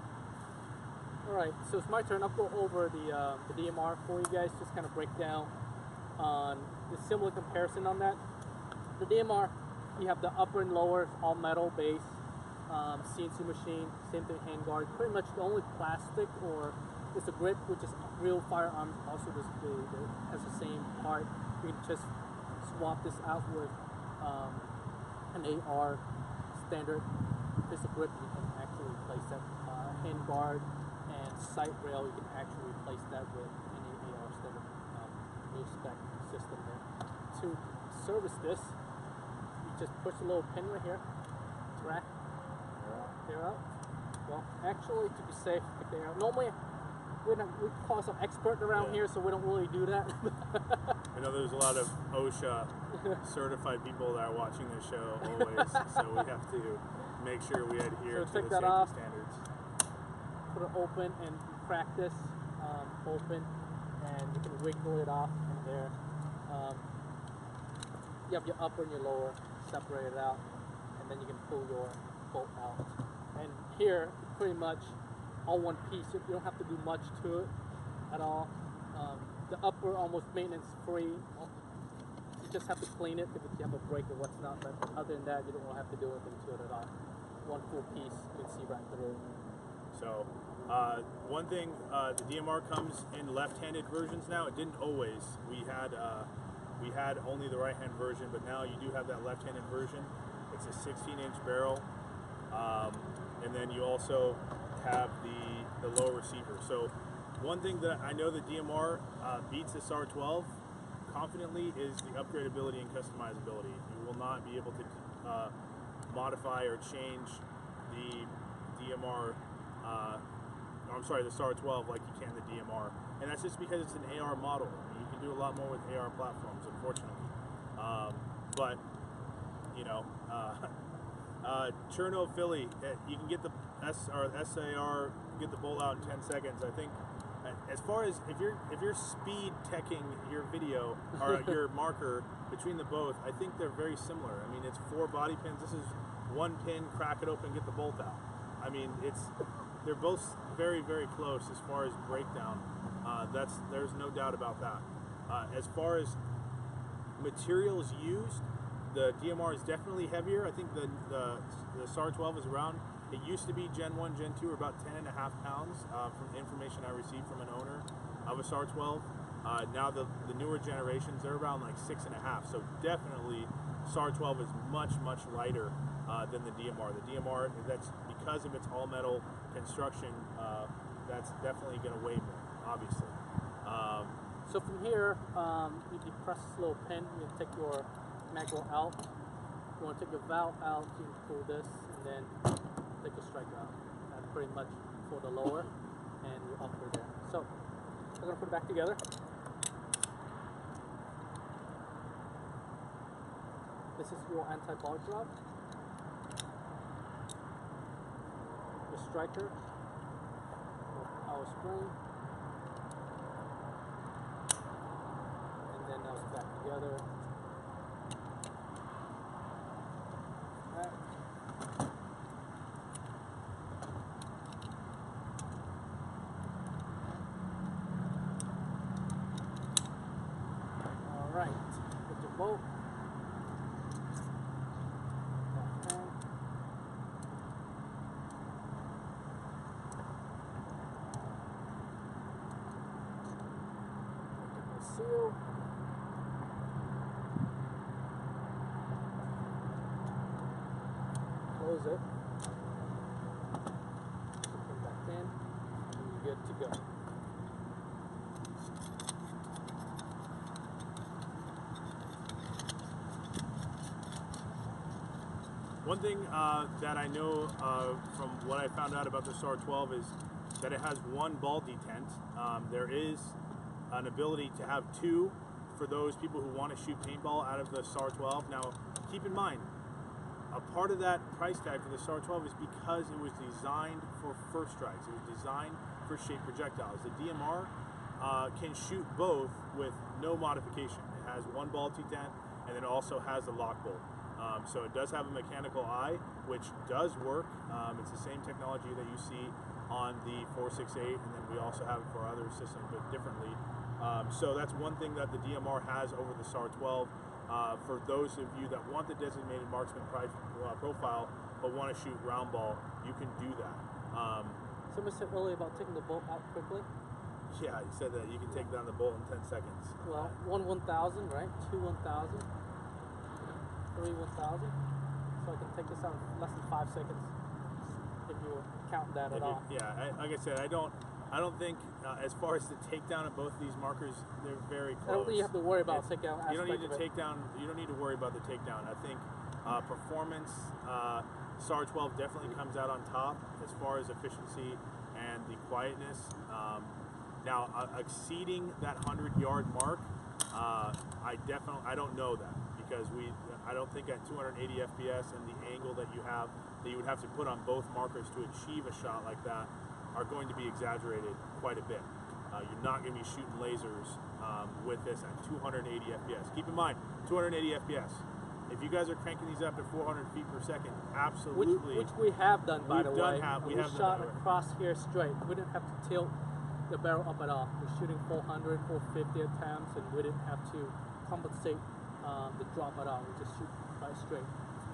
All right, so it's my turn. I'll go over the DMR for you guys, just kind of break down on the similar comparison on that. The DMR, you have the upper and lower, all metal base, CNC machine, same thing, handguard. Pretty much the only plastic or is the grip, which is real firearms. Also, has the same part. You can just swap this out with an AR standard piece of grip. You can actually replace that handguard. Sight rail, you can actually replace that with any AR standard new spec system there. To service this, you just push a little pin right here, rack, they're out. Well, actually, to be safe, if they are, normally we call some expert around here, so we don't really do that. I know there's a lot of OSHA certified people that are watching this show always, so we have to make sure we adhere to the safety standards. Put it open and practice open, and you can wiggle it off in there. You have your upper and your lower separated out, and then you can pull your bolt out. And here, pretty much all one piece. You don't have to do much to it at all. The upper almost maintenance free. You just have to clean it if you have a break or what's not. But other than that, you don't really have to do anything to it at all. One full piece, you can see right through. So, one thing, the DMR comes in left-handed versions now. It didn't always. We had only the right-hand version, but now you do have that left-handed version. It's a 16-inch barrel, and then you also have the lower receiver. So, one thing that I know the DMR beats the SAR12 confidently is the upgradability and customizability. You will not be able to modify or change the DMR, I'm sorry, the SAR12 like you can the DMR, and that's just because it's an AR model. I mean, you can do a lot more with AR platforms, unfortunately. But you know, Cherno Philly, you can get the SAR, get the bolt out in 10 seconds. I think, as far as if you're speed teching your video or your marker between the both, I think they're very similar. I mean, it's 4 body pins. This is 1 pin, crack it open, get the bolt out. I mean, they're both very, very close as far as breakdown. There's no doubt about that. As far as materials used, the DMR is definitely heavier. I think the SAR12 is around, it used to be Gen 1, Gen 2 are about 10.5 pounds from the information I received from an owner of a SAR12. Now the newer generations, they're around like 6.5. So definitely SAR12 is much, much lighter than the DMR. The DMR, that's because of its all metal construction, that's definitely going to weigh more, obviously. So from here, you depress this little pin, you take your magwell out. You want to take your valve out, you can pull this, and then take your striker out. That's pretty much for the lower, and you're upper there. So we're going to put it back together. This is your anti-ball drop. Your striker, your power spring, and then now it's back together. Alright, put your bolt. Seal. Close it. Put it back in, and you're good to go. One thing that I know from what I found out about the SAR12 is that it has 1 ball detent. There is an ability to have 2 for those people who want to shoot paintball out of the SAR12. Now, keep in mind, a part of that price tag for the SAR12 is because it was designed for first strikes. It was designed for shaped projectiles. The DMR can shoot both with no modification. It has 1 ball detent, and then it also has the lock bolt. So it does have a mechanical eye, which does work. It's the same technology that you see on the 468, and then we also have it for other systems, but differently. So that's one thing that the DMR has over the SAR12. For those of you that want the designated marksman profile but want to shoot round ball, you can do that. Someone said earlier about taking the bolt out quickly. Yeah, he said that you can take down the bolt in 10 seconds. Well, 1 1000, right? 2 1000, 3 1000. So I can take this out in less than 5 seconds if you count that at all. Yeah, like I said, I don't think as far as the takedown of both of these markers, they're very close. I don't think you have to worry about takedown. You don't need to take down. You don't need to worry about the takedown. I think performance, SAR12 definitely comes out on top as far as efficiency and the quietness. Now, exceeding that 100-yard mark, I don't know that, because I don't think at 280 FPS and the angle that you would have to put on both markers to achieve a shot like that are going to be exaggerated quite a bit. You're not going to be shooting lasers with this at 280 FPS. Keep in mind, 280 FPS. If you guys are cranking these up at 400 feet per second, absolutely. Which we have done, by the way. We have shot done across here straight. We didn't have to tilt the barrel up at all. We're shooting 400, 450 at times, and we didn't have to compensate the drop at all. We just shoot right straight.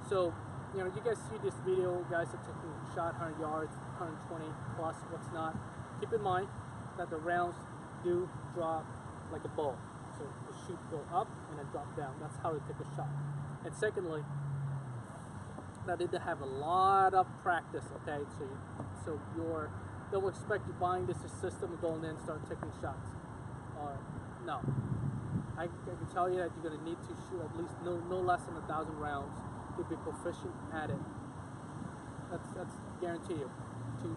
So, you know, you guys see this video, guys are taking a shot 100 yards, 120 plus, what's not. Keep in mind that the rounds do drop like a ball. So the shoot go up and then drop down. That's how to take a shot. And secondly, that they have a lot of practice, okay? So don't expect you buying this system and going in and start taking shots. No. I can tell you that you're going to need to shoot at least no less than 1,000 rounds to be proficient at it. That's guarantee you to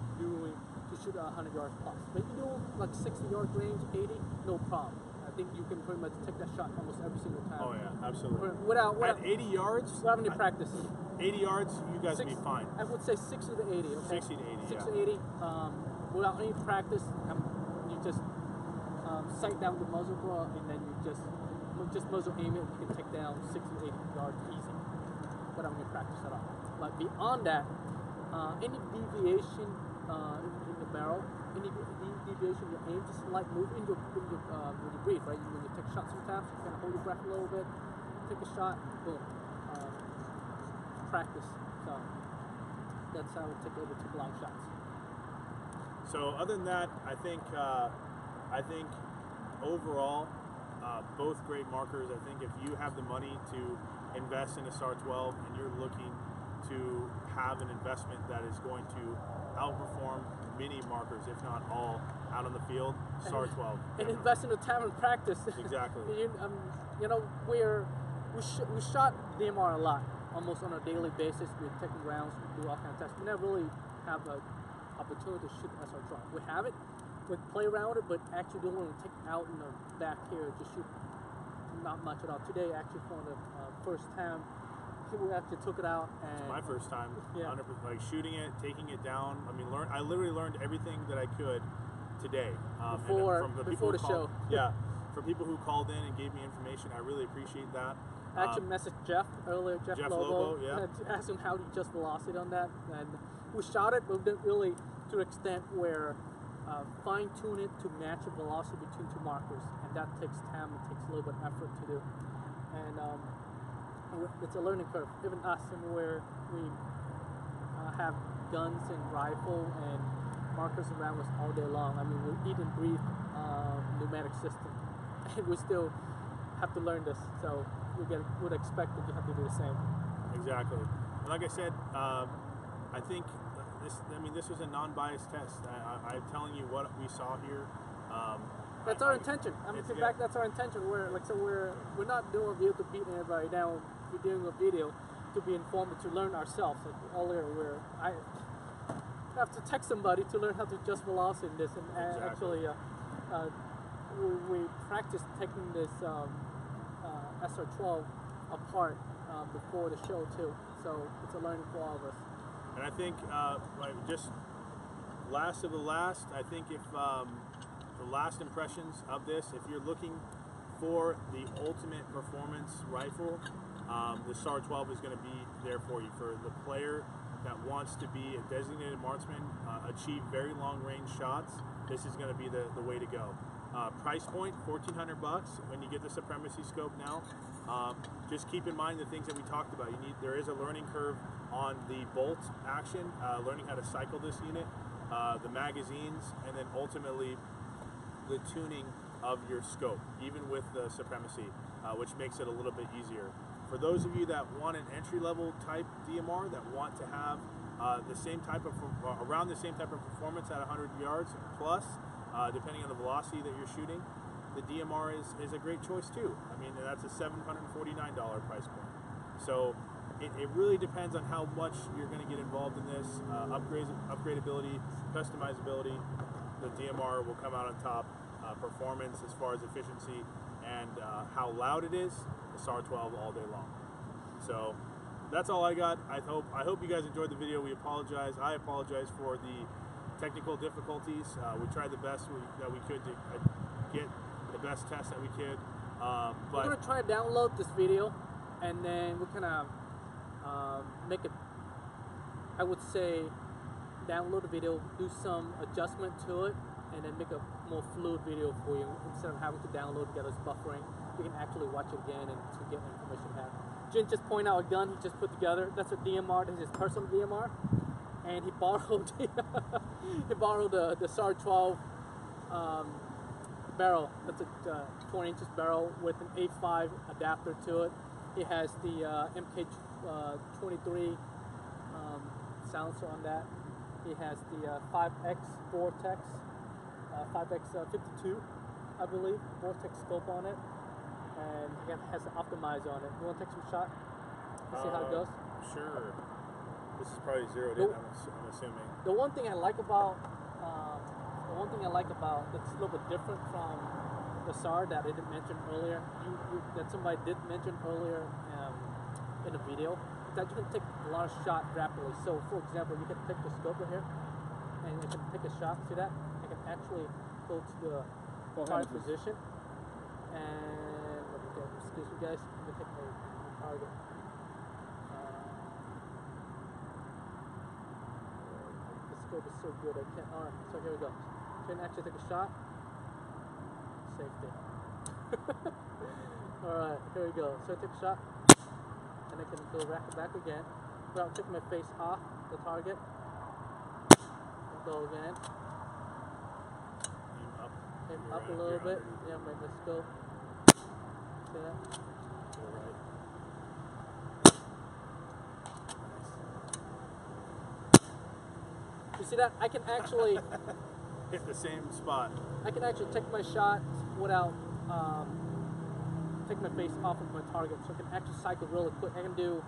shoot 100 yards plus. But you do like 60 yard range, 80, no problem. I think you can pretty much take that shot almost every single time. Oh yeah, absolutely. Without At 80 yards, without any practice. 80 yards, you guys will be fine. I would say 60 to 80. Okay. 60 to 80. 60 yeah. to 80. Without any practice, you just sight down the muzzle ball, and then you just muzzle aim it. You can take down 60 to 80 yards easy without any practice at all. But beyond that, any deviation in the barrel, any deviation in your aim, just like move in your when you breathe, right? When you take a shot, sometimes you kind of hold your breath a little bit, take a shot, boom. Practice. So that's how we take long shots. So other than that, I think overall, both great markers. I think if you have the money to invest in a SAR12 and you're looking to have an investment that is going to outperform many markers, if not all, out on the field, SAR12. And invest in the time and practice. Exactly. You know, we shot DMR a lot, almost on a daily basis. We're taking rounds, we do all kinds of tests. We never really have an opportunity to shoot SR12. We have it, we play around with it, but actually don't want to take it out in the back here to shoot not much at all. Today, actually, for the first time, we actually took it out. And it's my first time, yeah. 100%, like shooting it, taking it down. I mean, I literally learned everything that I could today. Before the show. Yeah, for people who called in and gave me information, I really appreciate that. I actually messaged Jeff earlier, Jeff Lobo, yeah. and asked him how he just velocity on that. And we shot it, but we didn't really to the extent where fine-tune it to match the velocity between two markers. And that takes time, it takes a little bit of effort to do. And it's a learning curve. Even us, where we have guns and rifle and markers around us all day long. I mean, we eat and breathe pneumatic system. And we still have to learn this. So would expect that you have to do the same. Exactly. And like I said, I think this was a non-biased test. I'm telling you what we saw here. That's our intention. I mean, in fact, that's our intention. We're not doing a video to beat anybody down. We're doing a video to be informed, to learn ourselves. Like earlier, I have to text somebody to learn how to adjust velocity in this, and exactly. actually, we practiced taking this SR12 apart before the show too. So it's a learning for all of us. And I think, just last of the last, I think if the last impressions of this, if you're looking for the ultimate performance rifle, the SAR12 is going to be there for you. For the player that wants to be a designated marksman, achieve very long range shots, this is going to be the way to go. Price point, $1,400 when you get the Supremacy scope now. Just keep in mind the things that we talked about. There is a learning curve on the bolt action, learning how to cycle this unit, the magazines, and then ultimately the tuning of your scope, even with the Supremacy, which makes it a little bit easier. For those of you that want an entry-level type DMR, that want to have the same type of around the same type of performance at 100 yards plus, depending on the velocity that you're shooting, the DMR is a great choice too. I mean, that's a $749 price point. So it really depends on how much you're going to get involved in this. Upgradability, customizability, the DMR will come out on top. Performance as far as efficiency and how loud it is, the SAR12 all day long. So that's all I got. I hope you guys enjoyed the video. I apologize for the technical difficulties. We tried the best that we could to get the best test that we could. But we're going to try to download this video, and then we're going to make it, I would say, download the video, do some adjustment to it, and then make a more fluid video for you. Instead of having to download and get us buffering, you can actually watch it again and to get information you have. Jin just pointed out a gun he just put together. That's a DMR. This is his personal DMR, and he borrowed the SAR12 barrel. That's a 20 inches barrel with an A5 adapter to it. It has the MK23 silencer on that. It has the 5X Vortex, 5X52, I believe, Vortex scope on it, and it has an optimizer on it. You want to take some shot? See how it goes? Sure. This is probably zeroed in. I'm assuming. The one thing I like about that's a little bit different from the SAR that I didn't mention earlier, that somebody did mention earlier in the video, is that you can take a lot of shots rapidly. So, for example, you can pick the scope right here, and you can pick a shot. See that? I can actually go to the target position, and excuse me, guys. Let me take my target. The scope is so good. I can't. All right. So here we go. Can actually take a shot. Safety. Alright, here we go. So I take a shot, and I can go back again without taking my face off the target. And go again. Aim up a little bit. Yeah, let's go. See that? Alright. You see that? I can actually hit the same spot. I can actually take my shot without taking my face off of my target, so I can actually cycle really quick. I can do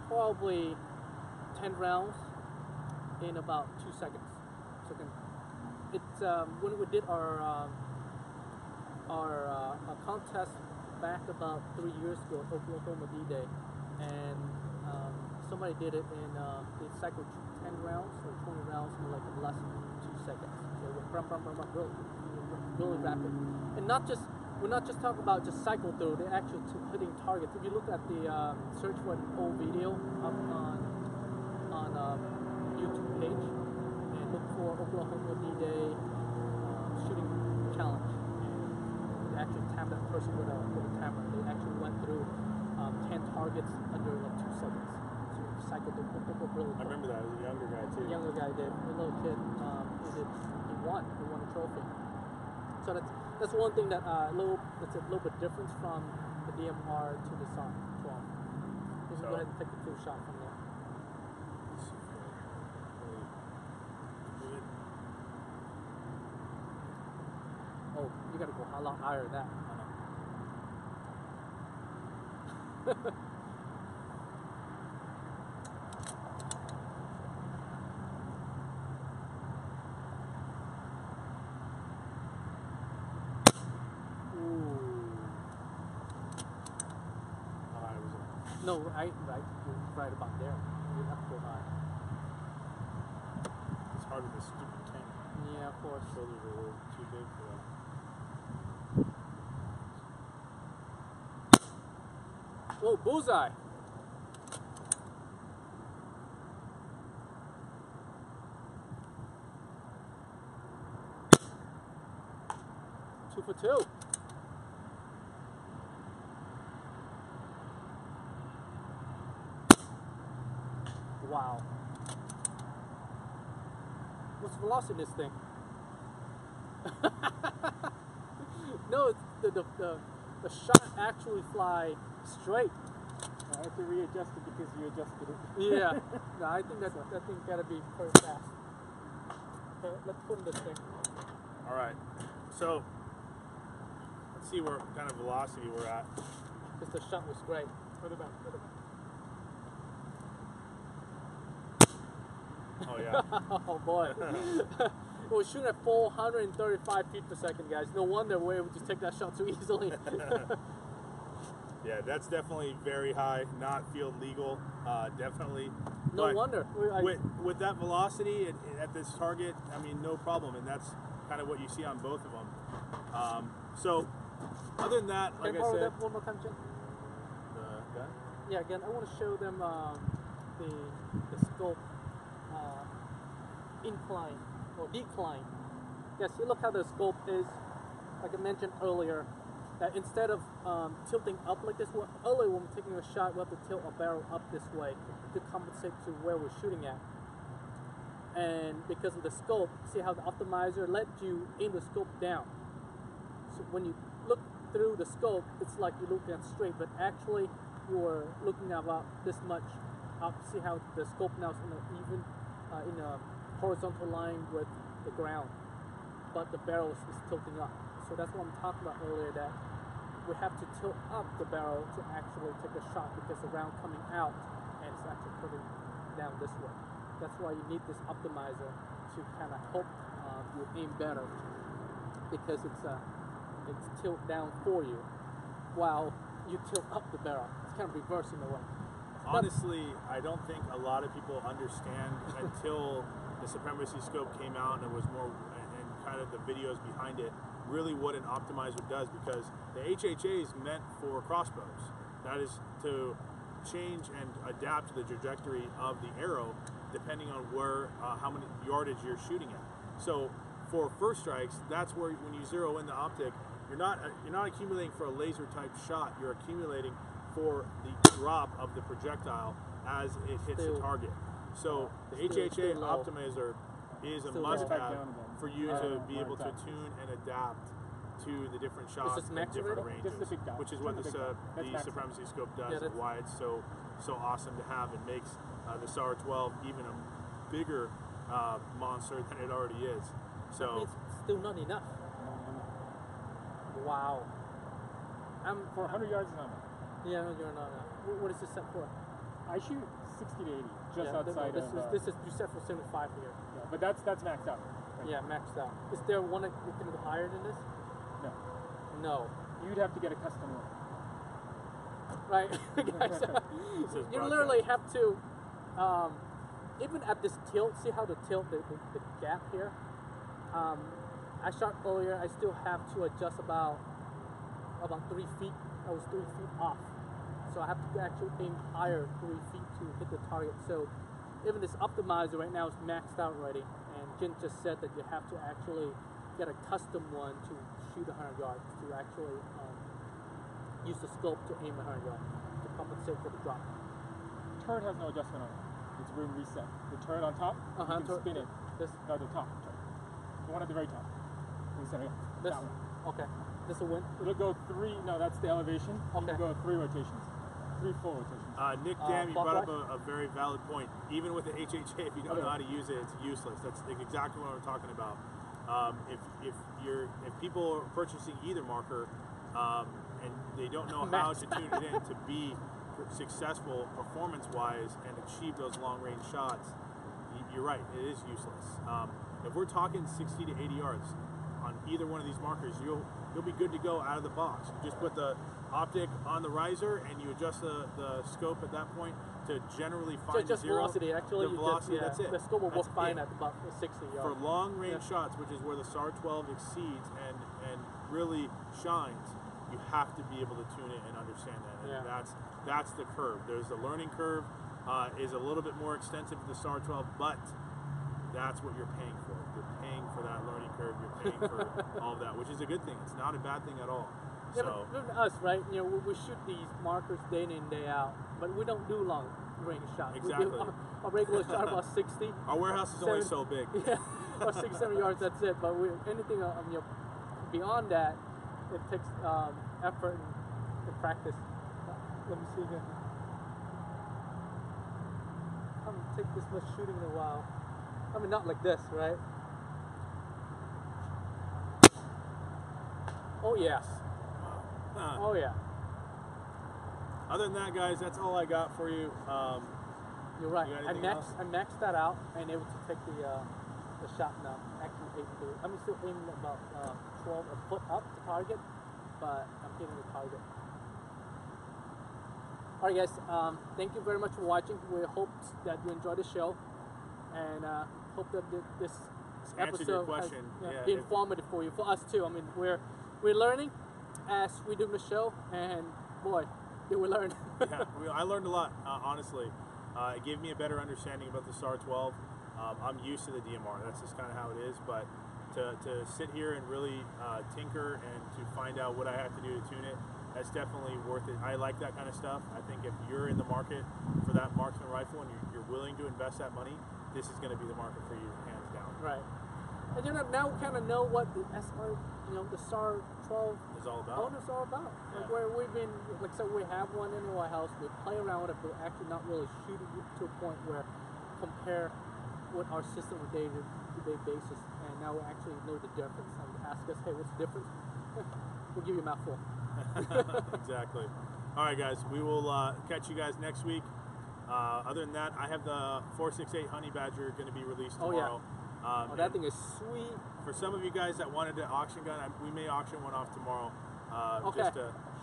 probably 10 rounds in about 2 seconds. So it's when we did our contest back about 3 years ago at Oklahoma D-Day, and somebody did it in they cycled 10 rounds or 20 rounds in like less than 2 seconds. So really rapid, and we're not just talking about just cycle through. They're actually hitting targets. If you look at the search for an old video up on YouTube page and look for Oklahoma D-Day shooting challenge, and they actually tapped that person with a camera. They actually went through 10 targets under like 2 seconds. So you cycled through really quick. I remember that. It was a younger guy too. The younger guy did. The little kid, he won a trophy. So that's one thing that's a little bit different from the DMR to the SAR12. Just go ahead and take the two shot from there. Oh, you gotta go a lot higher than that. No, right about there. You have to go high. It's hard with this stupid tank. Yeah, of course. Shoulders are a little too big for that. Whoa, bullseye! Two for two. Wow. What's the velocity in this thing? No, the shot actually fly straight. I have to readjust it because you adjusted it. Yeah. No, I think that thing gotta be pretty fast. Okay, let's put in this thing. All right. So let's see what kind of velocity we're at. Because the shot was great. Further back. Oh yeah. Oh boy. We're shooting at 435 feet per second, guys. No wonder we're able to take that shot so easily. Yeah, that's definitely very high, not field legal. Definitely. No But wonder. with that velocity at this target, I mean, no problem, and that's kind of what you see on both of them. So, other than that, like I said, that one more time, Jim? the gun. Yeah, again, I want to show them the scope incline or decline. Yes, you look how the scope is. Like I mentioned earlier, that instead of tilting up like this, earlier when we're taking a shot, we have to tilt a barrel up this way to compensate to where we're shooting at. And because of the scope, see how the optimizer lets you aim the scope down. So when you look through the scope, it's like you're looking at straight, but actually you're looking about this much up. See how the scope now is in a horizontal line with the ground, but the barrel is tilting up. So that's what I'm talking about earlier, that we have to tilt up the barrel to actually take a shot, because the round coming out and it's actually putting down this way. That's why you need this optimizer to kind of help you aim better, because it's tilt down for you while you tilt up the barrel. It's kind of reverse in a way. Honestly, I don't think a lot of people understand until the Supremacy Scope came out and it was more, and kind of the videos behind it, really what an optimizer does, because the HHA is meant for crossbows. That is to change and adapt to the trajectory of the arrow depending on where, how many yardage you're shooting at. So for first strikes, that's where when you zero in the optic, you're not accumulating for a laser type shot. You're accumulating for the drop of the projectile as it hits the target. So the HHA optimizer is a must-have for you to be able to tune and adapt to the different shots and different ranges, which is what the Supremacy Scope does, and why it's so awesome to have, and makes the SAR12 even a bigger monster than it already is. So it's still not enough. Wow. For 100 yards is not enough. Yeah, no, you're not. What is this set for? I shoot 60 to 80, just outside this is you set for 75 here. Yeah, but that's maxed out. Right? Yeah, maxed out. Is there one that you can go higher than this? No. No. You'd have to get a custom one. Right, guys. You literally have to, even at this tilt, see how the tilt, the gap here? I shot earlier, I still have to adjust about 3 feet. I was 3 feet off. So I have to actually aim higher 3 feet to hit the target. So even this optimizer right now is maxed out already. And Jin just said that you have to actually get a custom one to shoot 100 yards, to actually use the scope to aim 100 yards, to compensate for the drop. Turret has no adjustment on it. It's room reset. The turret on top, you can spin it. This? No, the top turret. The one at the very top. In the center, yeah. This? That one. Okay. This will win? It'll go 3, no, that's the elevation. Okay. It'll go 3 rotations. 3 full rotations. Nick Dam, you brought up a very valid point. Even with the HHA, if you don't know how to use it, it's useless. That's exactly what we're talking about. If people are purchasing either marker and they don't know how to tune it in to be successful performance-wise and achieve those long-range shots, you're right, it is useless. If we're talking 60 to 80 yards on either one of these markers, you'll be good to go out of the box. You just put the optic on the riser and you adjust the scope at that point to generally find just zero. velocity. Actually, the velocity, that's it. The scope will That's work fine it. at about 60 yards. For long-range shots, which is where the SAR12 exceeds and really shines, you have to be able to tune it and understand that. And that's the curve. There's the learning curve is a little bit more extensive with the SAR12, but that's what you're paying for. You're paying for that learning curve. You're paying for all of that, which is a good thing. It's not a bad thing at all. Yeah, but even us, right? You know, we shoot these markers day in and day out, but we don't do long range shots. Exactly. We do a regular shot about 60. Our warehouse is only so big. Yeah, or 6, 7 yards. That's it. But anything beyond that, it takes effort and practice. Let me see here. I haven't taken this much shooting in a while. I mean, not like this, right? Oh yes. Oh yeah. Other than that, guys, that's all I got for you. You're right. You got I anything else? maxed that out and able to take the shot now. Actually able to. I'm still aiming about 12 a foot up to target, but I'm hitting the target. All right, guys. Thank you very much for watching. We hope that you enjoyed the show, and hope that this Answered your episode question. has been informative for you, for us too. I mean, we're learning as we do the show, and boy, did we learn. Yeah, I learned a lot, honestly. It gave me a better understanding about the SAR12. I'm used to the DMR. That's just kind of how it is. But to sit here and really tinker and to find out what I have to do to tune it, that's definitely worth it. I like that kind of stuff. I think if you're in the market for that marksman rifle and you're willing to invest that money, this is going to be the market for you, hands down. Right. And now we kind of know what the SR, the SAR12 is all about. It's all about. Yeah. Like where we've been, like so we have one in our house. We play around with it, but we're actually not really shooting it to a point where compare with our system on a day-to-day basis. And now we actually know the difference. And ask us, hey, what's the difference? We'll give you a mouthful. Exactly. All right, guys. We will catch you guys next week. Other than that, I have the 468 Honey Badger going to be released Oh, yeah. tomorrow. Oh, that thing is sweet. For some of you guys that wanted an auction gun, we may auction one off tomorrow. Okay.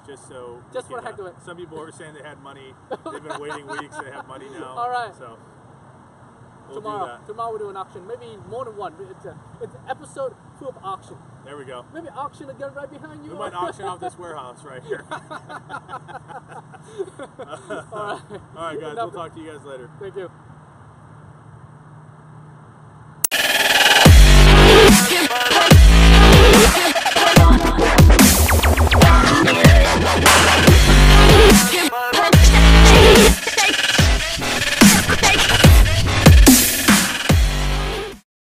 Just so. Just for the heck of it. Some people were saying they had money. They've been waiting weeks. They have money now. All right. So we'll do Tomorrow that. we'll do an auction. Maybe more than one. It's an episode full of auction. There we go. Maybe auction again right behind you. We might auction off this warehouse right here. All right. All right, guys. We'll talk to you guys later. Thank you.